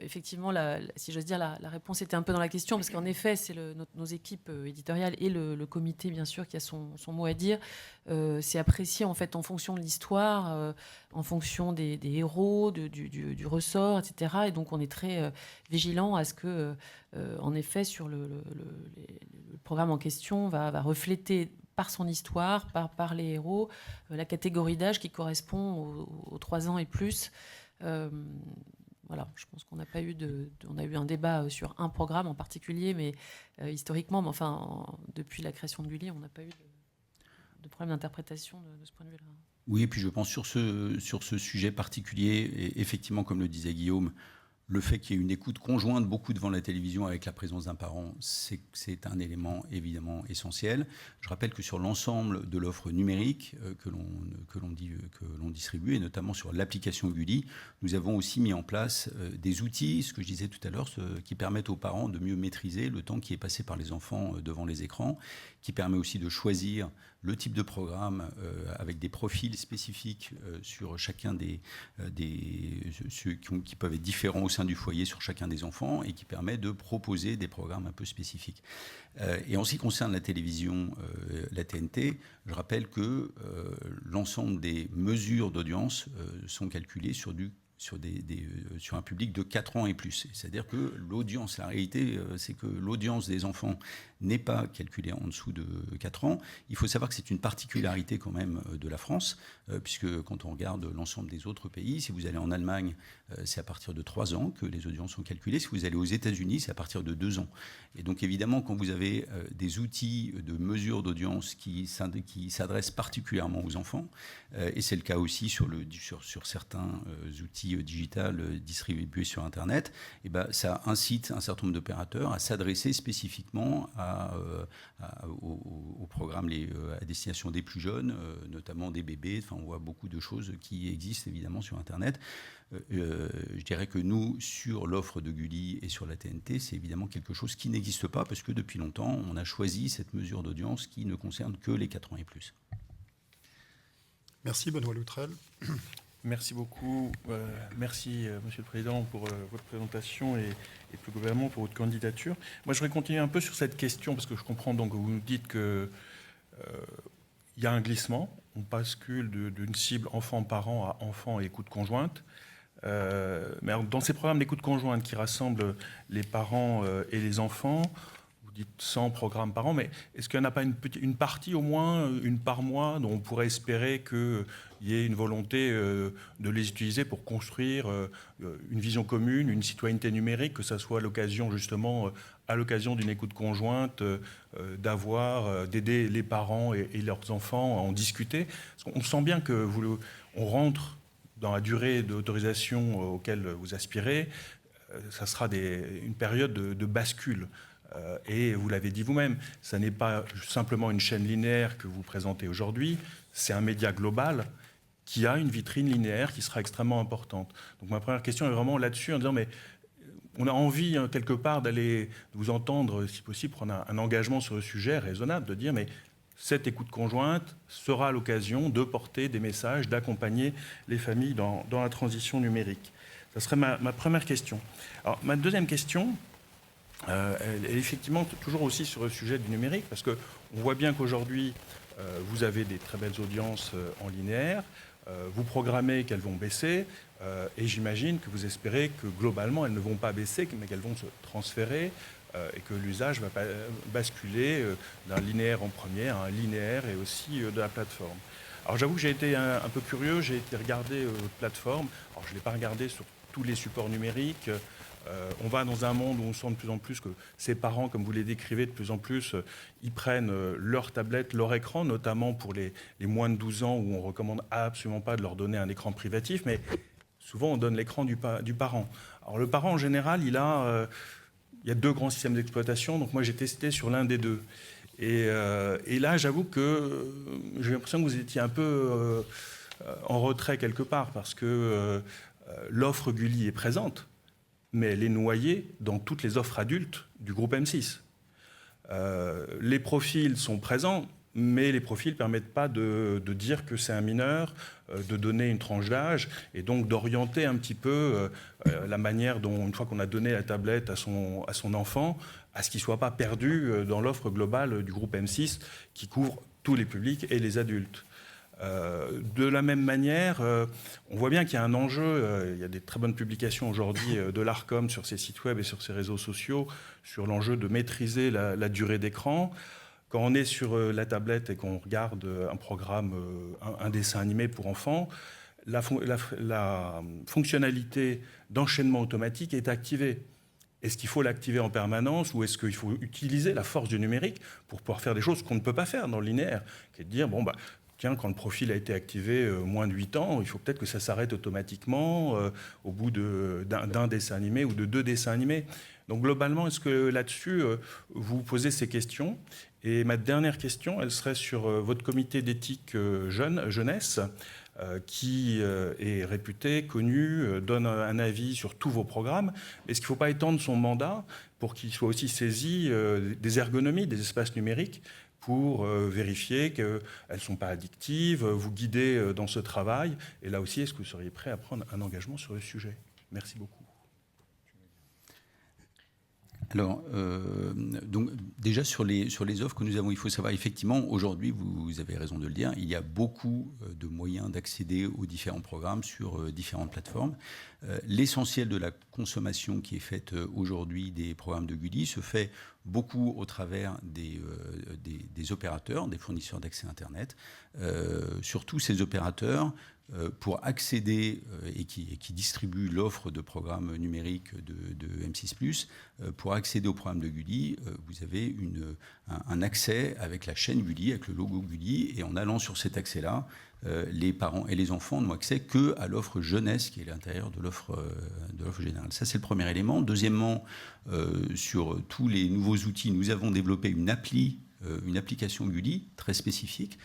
F: effectivement, si j'ose dire, la réponse était un peu dans la question, parce qu'en effet, c'est nos équipes éditoriales et le comité, bien sûr, qui a son mot à dire. C'est apprécié, en fait, en fonction de l'histoire, en fonction des héros, du ressort, etc. Et donc, on est très vigilant à ce que, en effet, sur le programme en question va refléter par son histoire, par les héros, la catégorie d'âge qui correspond aux 3 ans et plus. Voilà, je pense qu'on n'a pas eu on a eu un débat sur un programme en particulier, mais historiquement, mais enfin, depuis la création de Gulli, on n'a pas eu de problème d'interprétation de ce point de vue-là.
D: Oui, et puis je pense sur ce sujet particulier, et effectivement, comme le disait Guillaume, le fait qu'il y ait une écoute conjointe beaucoup devant la télévision avec la présence d'un parent, c'est un élément évidemment essentiel. Je rappelle que sur l'ensemble de l'offre numérique que l'on distribue, et notamment sur l'application Gulli, nous avons aussi mis en place des outils, ce que je disais tout à l'heure, qui permettent aux parents de mieux maîtriser le temps qui est passé par les enfants devant les écrans, qui permet aussi de choisir le type de programme avec des profils spécifiques sur chacun ceux qui peuvent être différents au sein du foyer sur chacun des enfants, et qui permet de proposer des programmes un peu spécifiques. Et en ce qui concerne la télévision, la TNT, je rappelle que l'ensemble des mesures d'audience sont calculées sur un public de 4 ans et plus. C'est-à-dire que l'audience, la réalité, c'est que l'audience des enfants n'est pas calculée en dessous de 4 ans. Il faut savoir que c'est une particularité quand même de la France, puisque quand on regarde l'ensemble des autres pays, si vous allez en Allemagne, c'est à partir de 3 ans que les audiences sont calculées. Si vous allez aux États-Unis, c'est à partir de 2 ans. Et donc évidemment, quand vous avez des outils de mesure d'audience qui s'adressent particulièrement aux enfants, et c'est le cas aussi sur certains outils digitales distribués sur Internet, et ben, ça incite un certain nombre d'opérateurs à s'adresser spécifiquement aux programmes à destination des plus jeunes, notamment des bébés. Enfin, on voit beaucoup de choses qui existent évidemment sur Internet. Je dirais que nous, sur l'offre de Gulli et sur la TNT, c'est évidemment quelque chose qui n'existe pas, parce que depuis longtemps, on a choisi cette mesure d'audience qui ne concerne que les 4 ans et plus.
A: Merci Benoît Loutrel.
S: Merci beaucoup. Merci, Monsieur le Président, pour votre présentation et plus globalement pour votre candidature. Moi, je voudrais continuer un peu sur cette question, parce que je comprends donc que vous nous dites qu'il y a un glissement. On bascule d'une cible enfant-parent à enfant et écoute conjointe. Mais alors, dans ces programmes d'écoute conjointe qui rassemblent les parents et les enfants, vous dites 100 programmes par an, mais est-ce qu'il n'y en a pas une partie, au moins une par mois, dont on pourrait espérer qu'il y ait une volonté de les utiliser pour construire une vision commune, une citoyenneté numérique, que ça soit l'occasion justement, à l'occasion d'une écoute conjointe, d'aider les parents et leurs enfants à en discuter. Parce qu'on sent bien que on rentre dans la durée d'autorisation auquel vous aspirez, ça sera une période de bascule. Et vous l'avez dit vous-même, ça n'est pas simplement une chaîne linéaire que vous présentez aujourd'hui, c'est un média global qui a une vitrine linéaire qui sera extrêmement importante. Donc ma première question est vraiment là-dessus, en disant, mais on a envie quelque part de vous entendre, si possible, prendre un engagement sur le sujet raisonnable, de dire, mais cette écoute conjointe sera l'occasion de porter des messages, d'accompagner les familles dans la transition numérique. Ça serait ma première question. Alors, ma deuxième question, elle est effectivement toujours aussi sur le sujet du numérique, parce qu'on voit bien qu'aujourd'hui, vous avez des très belles audiences en linéaire, vous programmez qu'elles vont baisser, et j'imagine que vous espérez que globalement, elles ne vont pas baisser, mais qu'elles vont se transférer, et que l'usage va basculer d'un linéaire en premier à un linéaire et aussi de la plateforme. Alors j'avoue que j'ai été un peu curieux, j'ai été regarder votre plateforme. Alors je ne l'ai pas regardé sur tous les supports numériques. On va dans un monde où on sent de plus en plus que ces parents, comme vous les décrivez de plus en plus, ils prennent leur tablette, leur écran, notamment pour les moins de 12 ans où on ne recommande absolument pas de leur donner un écran privatif. Mais souvent on donne l'écran du parent. Alors le parent en général, il y a 2 grands systèmes d'exploitation, donc moi j'ai testé sur l'un des 2. Et là, j'avoue que j'ai l'impression que vous étiez un peu en retrait quelque part, parce que l'offre Gulli est présente, mais elle est noyée dans toutes les offres adultes du groupe M6. Les profils sont présents, mais les profils ne permettent pas de dire que c'est un mineur, de donner une tranche d'âge, et donc d'orienter un petit peu la manière dont, une fois qu'on a donné la tablette à son enfant, à ce qu'il ne soit pas perdu dans l'offre globale du groupe M6 qui couvre tous les publics et les adultes. De la même manière, on voit bien qu'il y a un enjeu. Il y a des très bonnes publications aujourd'hui de l'ARCOM sur ses sites web et sur ses réseaux sociaux sur l'enjeu de maîtriser la durée d'écran. Quand on est sur la tablette et qu'on regarde un programme, un dessin animé pour enfants, la fonctionnalité d'enchaînement automatique est activée. Est-ce qu'il faut l'activer en permanence ou est-ce qu'il faut utiliser la force du numérique pour pouvoir faire des choses qu'on ne peut pas faire dans le linéaire, qui est de dire, tiens, quand le profil a été activé moins de 8 ans, il faut peut-être que ça s'arrête automatiquement au bout d'un dessin animé ou de 2 dessins animés. Donc globalement, est-ce que là-dessus, vous posez ces questions? Et ma dernière question, elle serait sur votre comité d'éthique jeunesse, qui est réputé, connu, donne un avis sur tous vos programmes. Est-ce qu'il ne faut pas étendre son mandat pour qu'il soit aussi saisi des ergonomies des espaces numériques pour vérifier qu'elles ne sont pas addictives, vous guider dans ce travail? Et là aussi, est-ce que vous seriez prêt à prendre un engagement sur le sujet? Merci beaucoup.
D: Alors, donc, déjà sur les offres que nous avons, il faut savoir, effectivement, aujourd'hui, vous avez raison de le dire, il y a beaucoup de moyens d'accéder aux différents programmes sur différentes plateformes. L'essentiel de la consommation qui est faite aujourd'hui des programmes de Gulli se fait beaucoup au travers des opérateurs, des fournisseurs d'accès Internet. Surtout ces opérateurs, pour accéder et qui distribuent l'offre de programmes numériques de M6+, pour accéder au programme de Gulli, vous avez un accès avec la chaîne Gulli, avec le logo Gulli, et en allant sur cet accès-là, les parents et les enfants n'ont accès qu'à l'offre jeunesse qui est à l'intérieur de l'offre générale. Ça, c'est le premier élément. Deuxièmement, sur tous les nouveaux outils, nous avons développé une application Gulli très spécifique,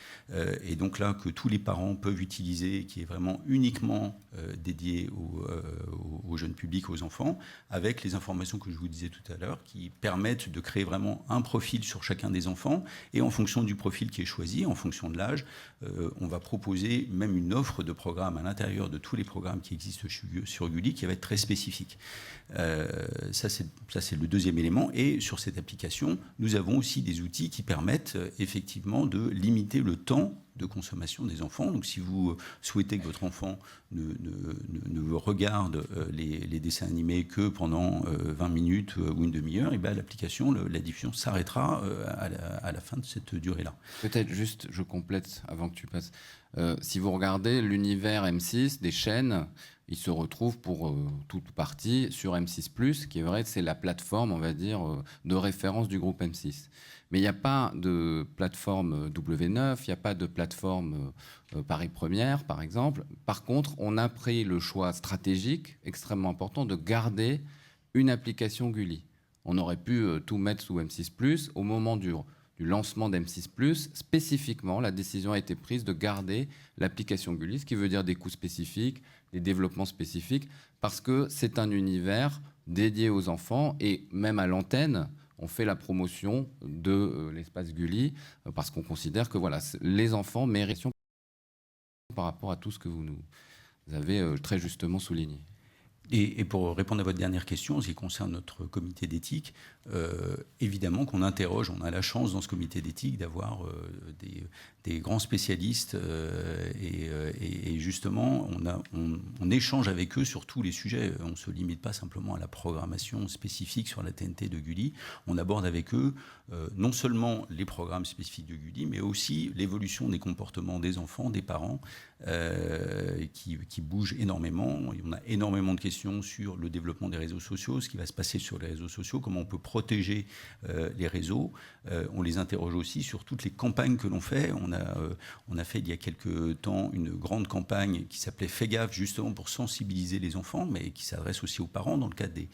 D: et donc là que tous les parents peuvent utiliser, qui est vraiment uniquement dédiée aux jeunes publics, aux enfants, avec les informations que je vous disais tout à l'heure, qui permettent de créer vraiment un profil sur chacun des enfants, et en fonction du profil qui est choisi, en fonction de l'âge, on va proposer même une offre de programme à l'intérieur de tous les programmes qui existent sur Gulli, qui va être très spécifique. Ça, c'est le deuxième élément. Et sur cette application, nous avons aussi des outils qui permettent effectivement de limiter le temps de consommation des enfants. Donc si vous souhaitez que votre enfant ne regarde les dessins animés que pendant 20 minutes ou une demi-heure, et bien l'application, la diffusion s'arrêtera à la fin de cette durée-là.
C: Peut-être juste, je complète avant que tu passes. Si vous regardez l'univers M6 des chaînes, il se retrouve pour toute partie sur M6+, qui est vrai, c'est la plateforme, on va dire, de référence du groupe M6. Mais il n'y a pas de plateforme W9, il n'y a pas de plateforme Paris Première, par exemple. Par contre, on a pris le choix stratégique, extrêmement important, de garder une application Gulli. On aurait pu tout mettre sous M6+. Au moment du lancement d'M6+, spécifiquement, la décision a été prise de garder l'application Gulli, ce qui veut dire des coûts spécifiques, des développements spécifiques, parce que c'est un univers dédié aux enfants, et même à l'antenne, on fait la promotion de l'espace Gulli, parce qu'on considère que voilà, les enfants méritent par rapport à tout ce que vous nous avez très justement souligné.
D: Et pour répondre à votre dernière question, en ce qui concerne notre comité d'éthique, évidemment qu'on interroge, on a la chance dans ce comité d'éthique d'avoir des grands spécialistes et justement on échange avec eux sur tous les sujets. On ne se limite pas simplement à la programmation spécifique sur la TNT de Gulli, on aborde avec eux non seulement les programmes spécifiques de Gulli, mais aussi l'évolution des comportements des enfants, des parents qui bougent énormément. On a énormément de questions questions sur le développement des réseaux sociaux, ce qui va se passer sur les réseaux sociaux, comment on peut protéger les réseaux. On les interroge aussi sur toutes les campagnes que l'on fait. On a fait il y a quelques temps une grande campagne qui s'appelait Fais gaffe, justement pour sensibiliser les enfants, mais qui s'adresse aussi aux parents dans le cadre des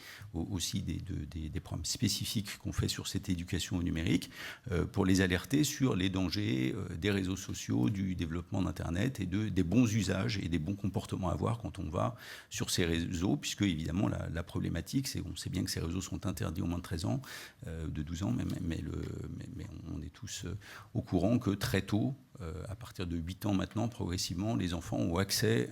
D: programmes spécifiques qu'on fait sur cette éducation au numérique, pour les alerter sur les dangers des réseaux sociaux, du développement d'Internet et des bons usages et des bons comportements à avoir quand on va sur ces réseaux, puisque évidemment la problématique, c'est qu'on sait bien que ces réseaux sont interdits aux moins de 13 ans, de 12 ans, mais on est tous au courant que très tôt, à partir de 8 ans maintenant, progressivement, les enfants ont accès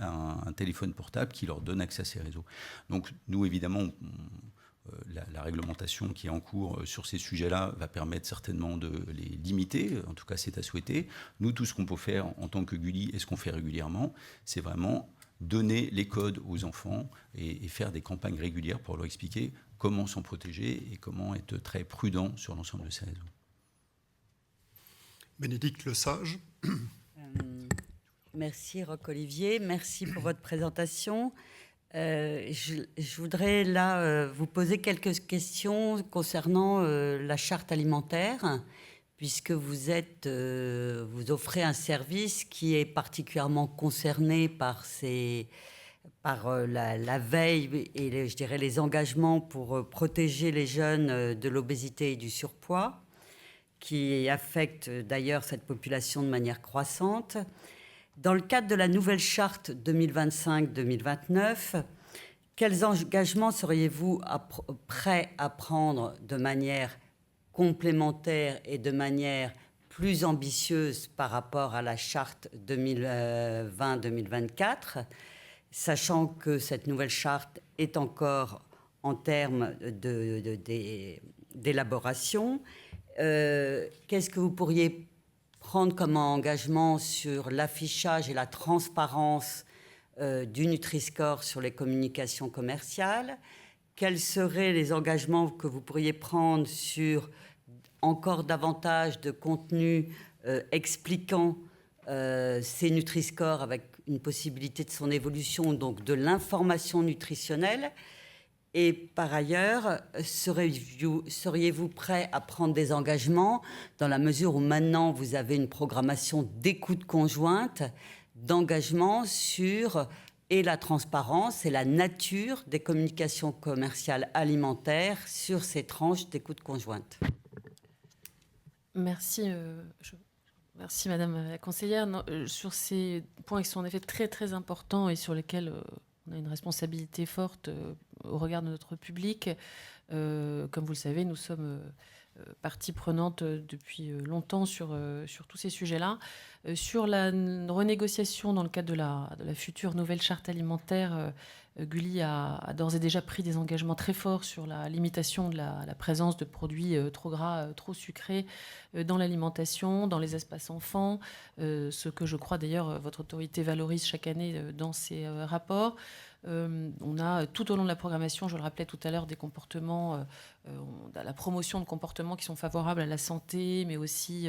D: à un téléphone portable qui leur donne accès à ces réseaux. Donc nous, évidemment, la réglementation qui est en cours sur ces sujets-là va permettre certainement de les limiter, en tout cas c'est à souhaiter. Nous, tout ce qu'on peut faire en tant que Gulli, et ce qu'on fait régulièrement, c'est vraiment donner les codes aux enfants et faire des campagnes régulières pour leur expliquer comment s'en protéger et comment être très prudent sur l'ensemble de ces réseaux.
A: Bénédicte Lesage.
T: Merci Roch-Olivier, merci pour votre présentation. Je voudrais là vous poser quelques questions concernant la charte alimentaire, puisque vous offrez un service qui est particulièrement concerné par la veille et je dirais les engagements pour protéger les jeunes de l'obésité et du surpoids, qui affecte d'ailleurs cette population de manière croissante. Dans le cadre de la nouvelle charte 2025-2029, quels engagements seriez-vous prêts à prendre de manière complémentaire et de manière plus ambitieuse par rapport à la charte 2020-2024, sachant que cette nouvelle charte est encore en termes d'élaboration? Qu'est-ce que vous pourriez prendre comme engagement sur l'affichage et la transparence du Nutri-Score sur les communications commerciales? Quels seraient les engagements que vous pourriez prendre sur encore davantage de contenu expliquant ces Nutri-Scores avec une possibilité de son évolution, donc de l'information nutritionnelle? Et par ailleurs, seriez-vous prêt à prendre des engagements dans la mesure où maintenant vous avez une programmation d'écoute conjointe, d'engagement sur et la transparence et la nature des communications commerciales alimentaires sur ces tranches d'écoute conjointe?
F: Merci. Merci Madame la conseillère. Sur ces points qui sont en effet très très importants et sur lesquels on a une responsabilité forte au regard de notre public. Comme vous le savez, nous sommes partie prenante depuis longtemps sur tous ces sujets-là. Sur la renégociation dans le cadre de la future nouvelle charte alimentaire, Gulli a d'ores et déjà pris des engagements très forts sur la limitation de la présence de produits trop gras, trop sucrés dans l'alimentation, dans les espaces enfants, ce que je crois d'ailleurs votre autorité valorise chaque année dans ses rapports. On a tout au long de la programmation, je le rappelais tout à l'heure, des comportements, la promotion de comportements qui sont favorables à la santé, mais aussi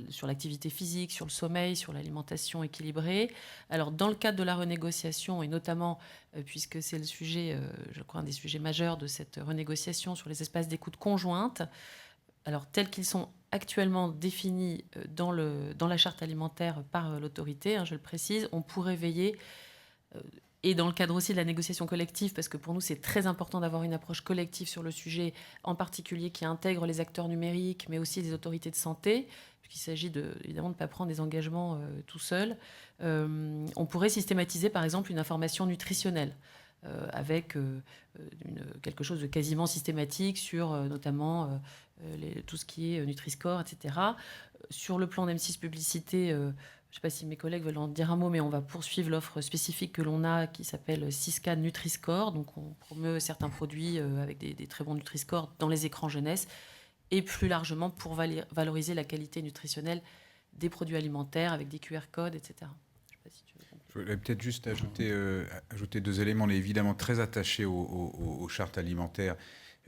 F: sur l'activité physique, sur le sommeil, sur l'alimentation équilibrée. Alors dans le cadre de la renégociation, et notamment puisque c'est le sujet, je crois, un des sujets majeurs de cette renégociation sur les espaces d'écoute conjointe, alors tels qu'ils sont actuellement définis dans la charte alimentaire par l'autorité, je le précise, on pourrait veiller... Et dans le cadre aussi de la négociation collective, parce que pour nous, c'est très important d'avoir une approche collective sur le sujet, en particulier qui intègre les acteurs numériques, mais aussi les autorités de santé, puisqu'il s'agit évidemment de ne pas prendre des engagements tout seul. On pourrait systématiser, par exemple, une information nutritionnelle, avec quelque chose de quasiment systématique sur notamment tout ce qui est Nutri-Score, etc. Sur le plan d'M6 Publicité... je ne sais pas si mes collègues veulent en dire un mot, mais on va poursuivre l'offre spécifique que l'on a qui s'appelle 6K Nutri-Score. Donc on promeut certains produits avec des très bons Nutri-Score dans les écrans jeunesse et plus largement pour valoriser la qualité nutritionnelle des produits alimentaires avec des QR codes, etc. Je sais pas si tu veux conclure.
B: Je voulais peut-être juste ajouter deux éléments. On est évidemment très attaché aux chartes alimentaires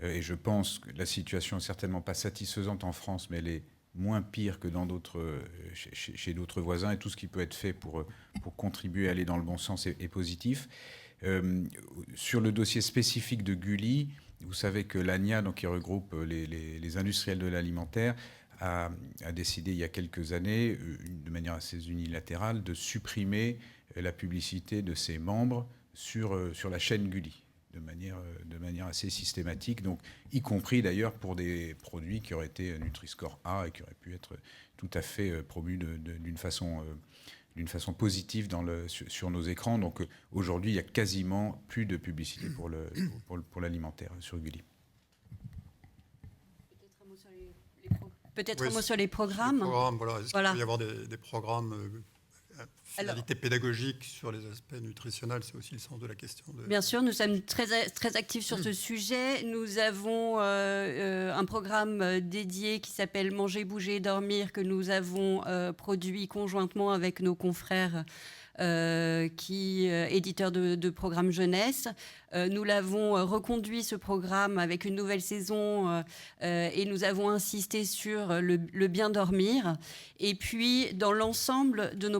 B: et je pense que la situation n'est certainement pas satisfaisante en France, mais elle est moins pire que dans chez d'autres voisins, et tout ce qui peut être fait pour contribuer à aller dans le bon sens est positif. Sur le dossier spécifique de Gulli, vous savez que l'ANIA, donc, qui regroupe les industriels de l'alimentaire, a décidé il y a quelques années, de manière assez unilatérale, de supprimer la publicité de ses membres sur la chaîne Gulli, de manière assez systématique, donc, y compris d'ailleurs pour des produits qui auraient été Nutri-Score A et qui auraient pu être tout à fait promus d'une façon positive sur nos écrans. Donc aujourd'hui, il n'y a quasiment plus de publicité pour l'alimentaire sur Gulli.
E: Peut-être un mot sur les programmes.
A: Voilà. Est-ce qu'il peut y avoir des programmes finalité pédagogique sur les aspects nutritionnels? C'est aussi le sens de la question.
E: Bien sûr, nous sommes très actifs sur ce sujet. Nous avons un programme dédié qui s'appelle Manger, bouger, dormir, que nous avons produit conjointement avec nos confrères éditeurs de programmes jeunesse. Nous l'avons reconduit, ce programme, avec une nouvelle saison et nous avons insisté sur le bien dormir. Et puis, dans l'ensemble de nos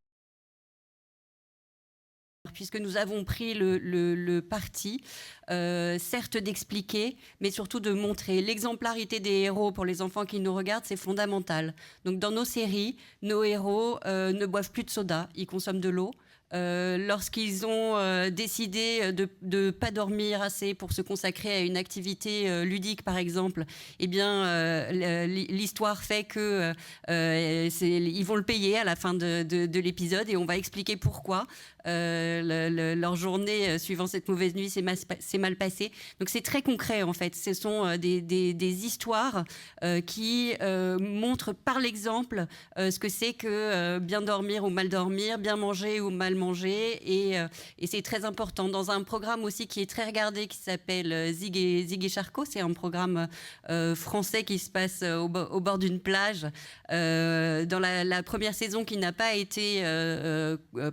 E: puisque nous avons pris le parti, certes d'expliquer, mais surtout de montrer l'exemplarité des héros pour les enfants qui nous regardent, c'est fondamental. Donc dans nos séries, nos héros ne boivent plus de soda, ils consomment de l'eau. Lorsqu'ils ont décidé de ne pas dormir assez pour se consacrer à une activité ludique, par exemple, eh bien, l'histoire fait que ils vont le payer à la fin de l'épisode et on va expliquer pourquoi leur journée suivant cette mauvaise nuit s'est mal passée. Donc c'est très concret, en fait. Ce sont des histoires qui montrent par l'exemple ce que c'est que bien dormir ou mal dormir, bien manger ou mal manger, et c'est très important. Dans un programme aussi qui est très regardé, qui s'appelle Zig et Charcot, c'est un programme français qui se passe au bord d'une plage, dans la première saison, qui n'a pas été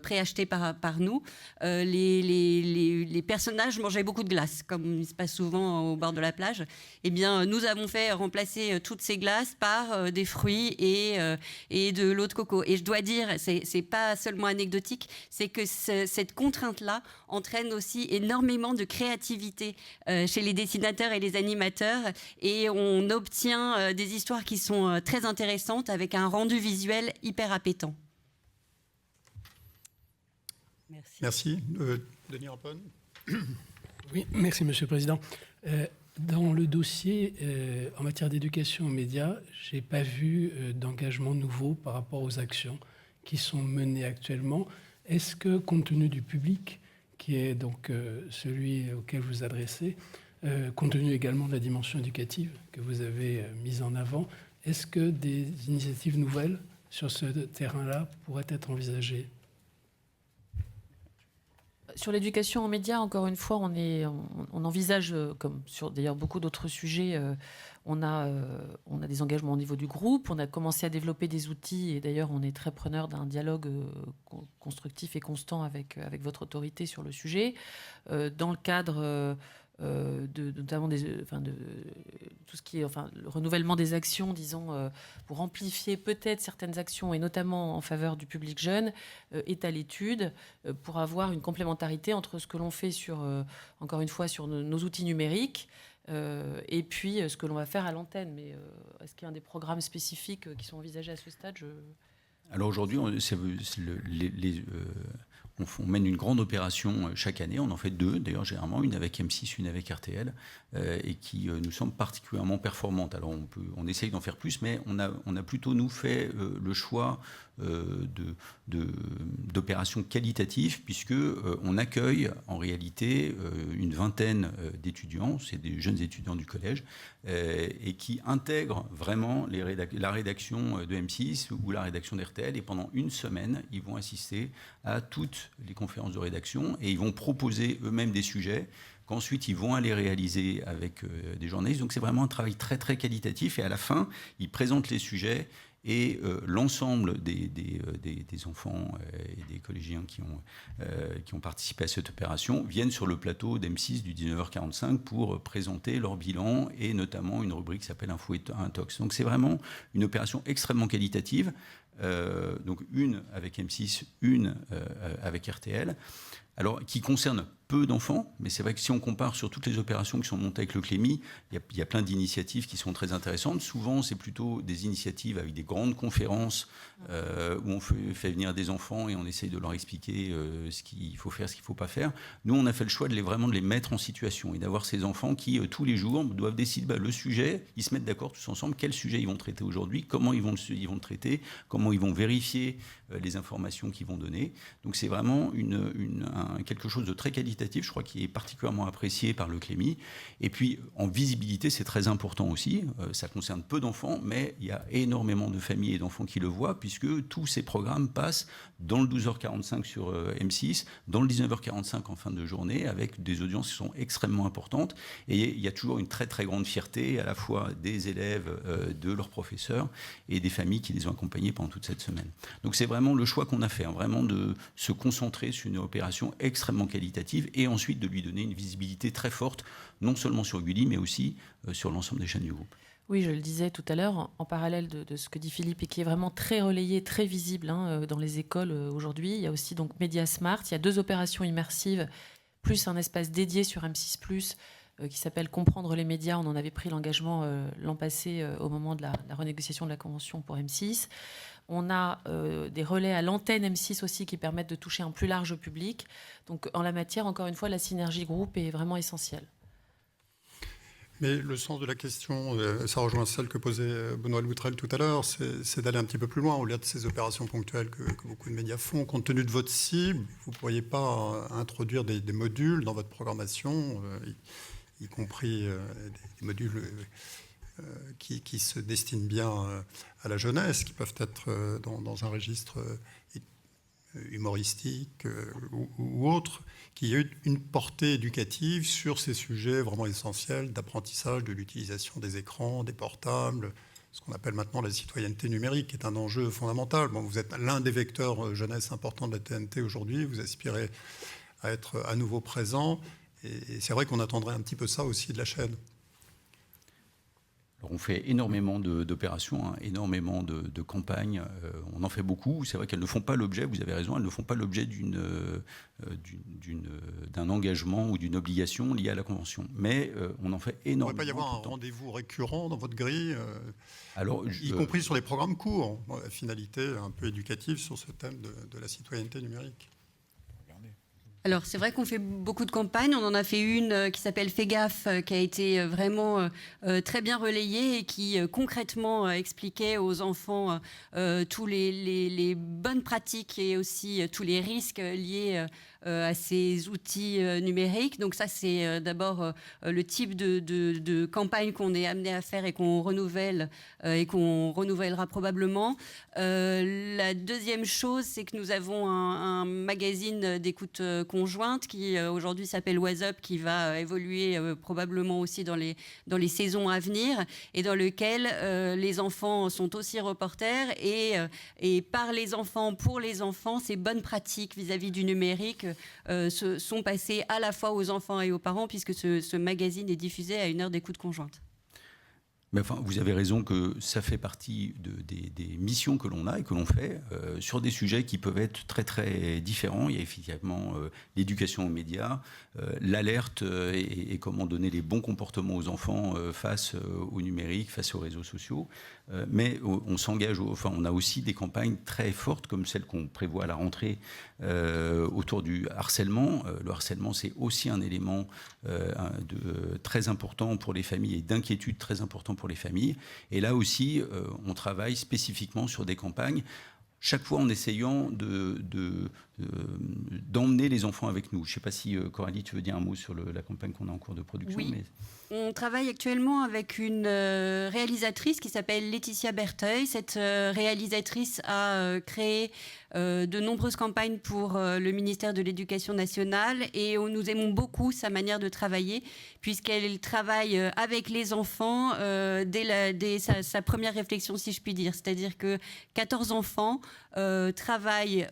E: préachetée par nous. Les personnages mangeaient beaucoup de glace, comme il se passe souvent au bord de la plage. Eh bien, nous avons fait remplacer toutes ces glaces par des fruits et de l'eau de coco. Et je dois dire, c'est pas seulement anecdotique, c'est que cette contrainte-là entraîne aussi énormément de créativité chez les dessinateurs et les animateurs, et on obtient des histoires qui sont très intéressantes avec un rendu visuel hyper appétant.
A: Merci. Denis Rapon.
U: Oui, merci Monsieur le Président. Dans le dossier en matière d'éducation aux médias, je n'ai pas vu d'engagement nouveau par rapport aux actions qui sont menées actuellement. Est-ce que, compte tenu du public, qui est donc celui auquel vous adressez, compte tenu également de la dimension éducative que vous avez mise en avant, est-ce que des initiatives nouvelles sur ce terrain-là pourraient être envisagées ?
F: Sur l'éducation aux médias, encore une fois, on envisage, comme sur d'ailleurs beaucoup d'autres sujets, on a des engagements au niveau du groupe, on a commencé à développer des outils, et d'ailleurs on est très preneur d'un dialogue constructif et constant avec votre autorité sur le sujet. Dans le cadre notamment de tout ce qui est le renouvellement des actions, disons, pour amplifier peut-être certaines actions, et notamment en faveur du public jeune, est à l'étude pour avoir une complémentarité entre ce que l'on fait encore une fois, sur nos outils numériques et puis ce que l'on va faire à l'antenne. Mais est-ce qu'il y a des programmes spécifiques qui sont envisagés à ce stade?
D: Alors aujourd'hui, on mène une grande opération chaque année. On en fait 2, d'ailleurs, généralement, une avec M6, une avec RTL, et qui nous semble particulièrement performante. Alors on essaye d'en faire plus, mais on a plutôt, nous, fait le choix d'opérations qualitatives, puisque on accueille en réalité une vingtaine d'étudiants, c'est des jeunes étudiants du collège, et qui intègrent vraiment la rédaction de M6 ou la rédaction d'RTL, et pendant une semaine, ils vont assister à toutes les conférences de rédaction, et ils vont proposer eux-mêmes des sujets qu'ensuite ils vont aller réaliser avec des journalistes. Donc c'est vraiment un travail très très qualitatif, et à la fin, ils présentent les sujets Et l'ensemble des enfants et des collégiens qui ont participé à cette opération viennent sur le plateau d'M6 du 19h45 pour présenter leur bilan et notamment une rubrique qui s'appelle Info et Intox. Donc c'est vraiment une opération extrêmement qualitative. Donc une avec M6, une avec RTL, alors qui concerne peu d'enfants, mais c'est vrai que si on compare sur toutes les opérations qui sont montées avec le Clémy, il y a plein d'initiatives qui sont très intéressantes. Souvent, c'est plutôt des initiatives avec des grandes conférences où on fait venir des enfants et on essaye de leur expliquer ce qu'il faut faire, ce qu'il ne faut pas faire. Nous, on a fait le choix vraiment de les mettre en situation et d'avoir ces enfants qui, tous les jours, doivent décider le sujet, ils se mettent d'accord tous ensemble, quel sujet ils vont traiter aujourd'hui, comment ils vont le traiter, comment ils vont vérifier les informations qu'ils vont donner. Donc c'est vraiment quelque chose de très qualitatif, je crois, qui est particulièrement apprécié par le Clémy. Et puis, en visibilité, c'est très important aussi. Ça concerne peu d'enfants, mais il y a énormément de familles et d'enfants qui le voient, puisque tous ces programmes passent dans le 12h45 sur M6, dans le 19h45 en fin de journée, avec des audiences qui sont extrêmement importantes. Et il y a toujours une très, très grande fierté, à la fois des élèves, de leurs professeurs, et des familles qui les ont accompagnés pendant toute cette semaine. Donc, c'est vraiment le choix qu'on a fait, vraiment de se concentrer sur une opération extrêmement qualitative et ensuite de lui donner une visibilité très forte, non seulement sur Gulli, mais aussi sur l'ensemble des chaînes du groupe.
F: Oui, je le disais tout à l'heure, en parallèle de ce que dit Philippe et qui est vraiment très relayé, très visible dans les écoles aujourd'hui. Il y a aussi donc Média Smart, il y a 2 opérations immersives, plus un espace dédié sur M6+, qui s'appelle Comprendre les médias. On en avait pris l'engagement l'an passé au moment de la renégociation de la convention pour M6. On a des relais à l'antenne M6 aussi qui permettent de toucher un plus large public. Donc en la matière, encore une fois, la synergie groupe est vraiment essentielle.
A: Mais le sens de la question, ça rejoint celle que posait Benoît Loutrel tout à l'heure, c'est d'aller un petit peu plus loin, au-delà de ces opérations ponctuelles que beaucoup de médias font. Compte tenu de votre cible, vous ne pourriez pas introduire des modules dans votre programmation, y compris des modules qui se destinent bien à la jeunesse, qui peuvent être dans un registre humoristique ou autre, qui ait une portée éducative sur ces sujets vraiment essentiels d'apprentissage de l'utilisation des écrans, des portables, ce qu'on appelle maintenant la citoyenneté numérique, qui est un enjeu fondamental. Bon, vous êtes l'un des vecteurs jeunesse importants de la TNT aujourd'hui, vous aspirez à être à nouveau présent, et c'est vrai qu'on attendrait un petit peu ça aussi de la chaîne.
D: Alors on fait énormément d'opérations, énormément de campagnes. On en fait beaucoup. C'est vrai qu'elles ne font pas l'objet, vous avez raison, elles ne font pas l'objet d'un engagement ou d'une obligation liée à la Convention. Mais on en fait énormément. Il
A: ne pourrait pas y avoir un rendez-vous récurrent dans votre grille, y compris sur les programmes courts, la finalité un peu éducative sur ce thème de la citoyenneté numérique.
E: Alors, c'est vrai qu'on fait beaucoup de campagnes. On en a fait une qui s'appelle Fais gaffe, qui a été vraiment très bien relayée et qui concrètement expliquait aux enfants tous les bonnes pratiques et aussi tous les risques liés à ces outils numériques. Donc ça, c'est d'abord le type de campagne qu'on est amené à faire et qu'on renouvelle et qu'on renouvellera probablement. La deuxième chose, c'est que nous avons un magazine d'écoute conjointe qui aujourd'hui s'appelle What's Up, qui va évoluer probablement aussi dans les saisons à venir et dans lequel les enfants sont aussi reporters et par les enfants, pour les enfants, ces bonnes pratiques vis-à-vis du numérique sont passées à la fois aux enfants et aux parents, puisque ce magazine est diffusé à une heure d'écoute conjointe.
D: Mais enfin, vous avez raison que ça fait partie des missions que l'on a et que l'on fait sur des sujets qui peuvent être très très différents. Il y a effectivement l'éducation aux médias, l'alerte et comment donner les bons comportements aux enfants face au numérique, face aux réseaux sociaux. Mais on s'engage, on a aussi des campagnes très fortes comme celle qu'on prévoit à la rentrée autour du harcèlement. Le harcèlement, c'est aussi un élément très important pour les familles et d'inquiétude très important pour les familles. Et là aussi, on travaille spécifiquement sur des campagnes, chaque fois en essayant d'emmener les enfants avec nous. Je ne sais pas si, Coralie, tu veux dire un mot sur la campagne qu'on a en cours de production.
E: Oui.
D: Mais...
E: On travaille actuellement avec une réalisatrice qui s'appelle Laetitia Berteuil. Cette réalisatrice a créé de nombreuses campagnes pour le ministère de l'Éducation nationale et nous aimons beaucoup sa manière de travailler puisqu'elle travaille avec les enfants dès sa première réflexion, si je puis dire. C'est-à-dire que 14 enfants travaillent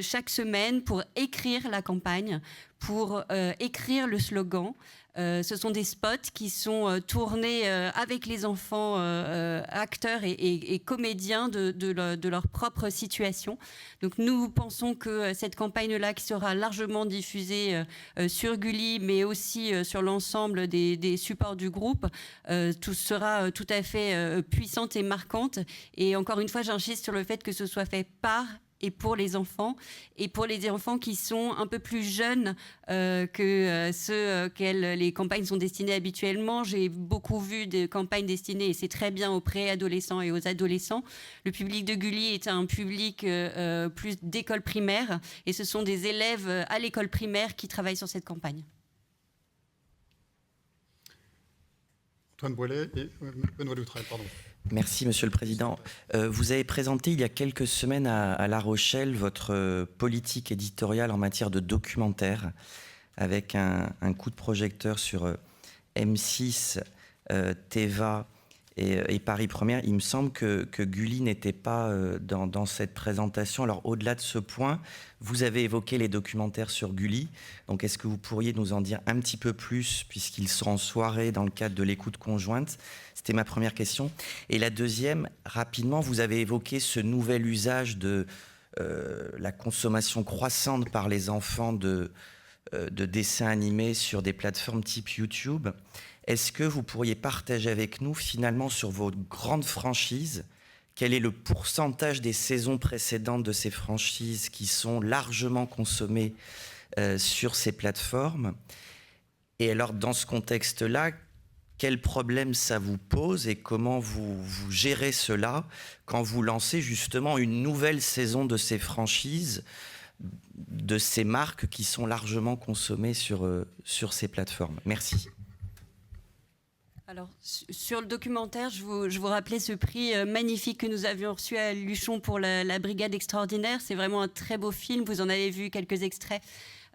E: chaque semaine pour écrire la campagne, pour écrire le slogan. Ce sont des spots qui sont tournés avec les enfants acteurs et comédiens de leur propre situation. Donc nous pensons que cette campagne-là, qui sera largement diffusée sur Gulli, mais aussi sur l'ensemble des supports du groupe, sera tout à fait puissante et marquante. Et encore une fois, j'insiste sur le fait que ce soit fait par et pour les enfants qui sont un peu plus jeunes que ceux auxquels les campagnes sont destinées habituellement. J'ai beaucoup vu des campagnes destinées, et c'est très bien, aux préadolescents et aux adolescents. Le public de Gulli est un public plus d'école primaire, et ce sont des élèves à l'école primaire qui travaillent sur cette campagne.
A: Antoine Boilet et Benoît Loutrel, pardon.
P: Merci, Monsieur le Président. Vous avez présenté il y a quelques semaines à La Rochelle votre politique éditoriale en matière de documentaire, avec un coup de projecteur sur M6, Teva et Paris Première. Il me semble que Gulli n'était pas dans cette présentation. Alors, au-delà de ce point, vous avez évoqué les documentaires sur Gulli. Donc, est-ce que vous pourriez nous en dire un petit peu plus, puisqu'ils seront en soirée dans le cadre de l'écoute conjointe? C'était ma première question. Et la deuxième, rapidement, vous avez évoqué ce nouvel usage de la consommation croissante par les enfants de dessins animés sur des plateformes type YouTube. Est-ce que vous pourriez partager avec nous, finalement, sur vos grandes franchises, quel est le pourcentage des saisons précédentes de ces franchises qui sont largement consommées sur ces plateformes? Et alors, dans ce contexte-là, quel problème ça vous pose et comment vous gérez cela quand vous lancez justement une nouvelle saison de ces franchises, de ces marques qui sont largement consommées sur ces plateformes? Merci.
E: Alors, sur le documentaire, je vous rappelais ce prix magnifique que nous avions reçu à Luchon pour la Brigade extraordinaire. C'est vraiment un très beau film. Vous en avez vu quelques extraits.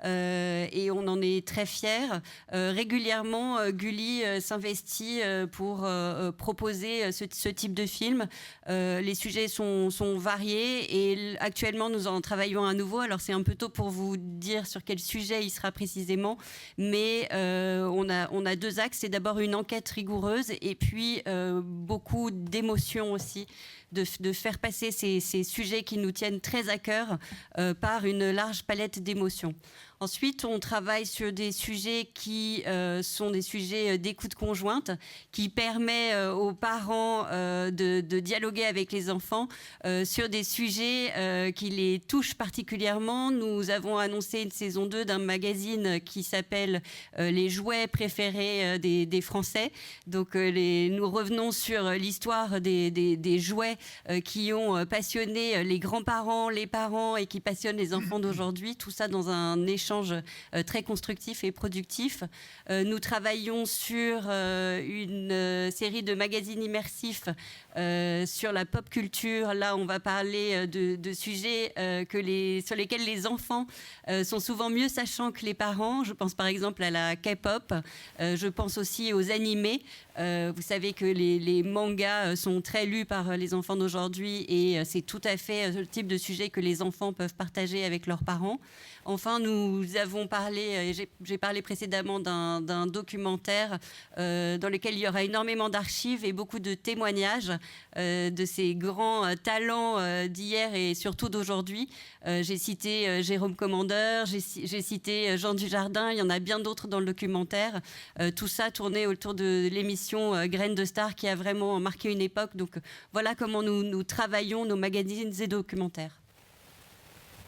E: Et on en est très fiers. Régulièrement, Gulli s'investit pour proposer ce type de film. Les sujets sont variés et actuellement, nous en travaillons à nouveau. Alors, c'est un peu tôt pour vous dire sur quel sujet il sera précisément, mais on a deux axes. C'est d'abord une enquête rigoureuse et puis beaucoup d'émotions aussi. De faire passer ces sujets qui nous tiennent très à cœur par une large palette d'émotions. Ensuite, on travaille sur des sujets qui sont des sujets d'écoute conjointe, qui permet aux parents de dialoguer avec les enfants sur des sujets qui les touchent particulièrement. Nous avons annoncé une saison 2 d'un magazine qui s'appelle Les jouets préférés des Français. Donc, nous revenons sur l'histoire des jouets qui ont passionné les grands-parents, les parents et qui passionnent les enfants d'aujourd'hui. Tout ça dans un échange très constructif et productif. Nous travaillons sur une série de magazines immersifs sur la pop culture. Là, on va parler de sujets sur lesquels les enfants sont souvent mieux sachants que les parents. Je pense par exemple à la K-pop. Je pense aussi aux animés. Vous savez que les mangas sont très lus par les enfants d'aujourd'hui et c'est tout à fait le type de sujet que les enfants peuvent partager avec leurs parents. Enfin, nous avons parlé, j'ai parlé précédemment d'un documentaire dans lequel il y aura énormément d'archives et beaucoup de témoignages de ces grands talents d'hier et surtout d'aujourd'hui. J'ai cité Jérôme Commandeur, j'ai cité Jean Dujardin, il y en a bien d'autres dans le documentaire. Tout ça tourné autour de l'émission Graines de Star qui a vraiment marqué une époque. Donc voilà comment nous travaillons nos magazines et documentaires.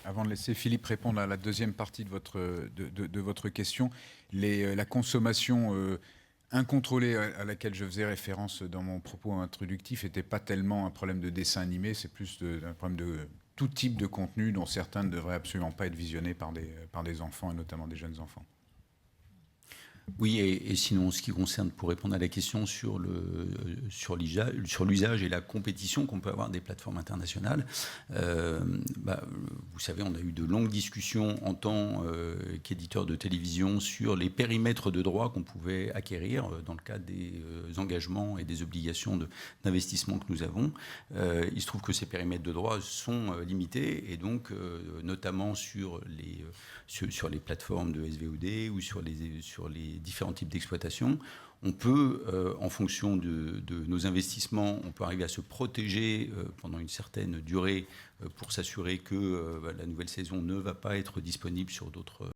B: Avant de laisser Philippe répondre à la deuxième partie de votre question, la consommation incontrôlée à laquelle je faisais référence dans mon propos introductif n'était pas tellement un problème de dessin animé, c'est plus un problème de tout type de contenu dont certains ne devraient absolument pas être visionnés par des enfants et notamment des jeunes enfants.
D: Oui, et sinon, en ce qui concerne, pour répondre à la question sur l'usage et la compétition qu'on peut avoir des plateformes internationales, vous savez, on a eu de longues discussions en tant qu'éditeur de télévision sur les périmètres de droits qu'on pouvait acquérir dans le cadre des engagements et des obligations d'investissement que nous avons. Il se trouve que ces périmètres de droits sont limités et donc, notamment sur les plateformes de SVOD ou sur les différents types d'exploitation, on peut, en fonction de nos investissements, on peut arriver à se protéger pendant une certaine durée pour s'assurer que la nouvelle saison ne va pas être disponible sur d'autres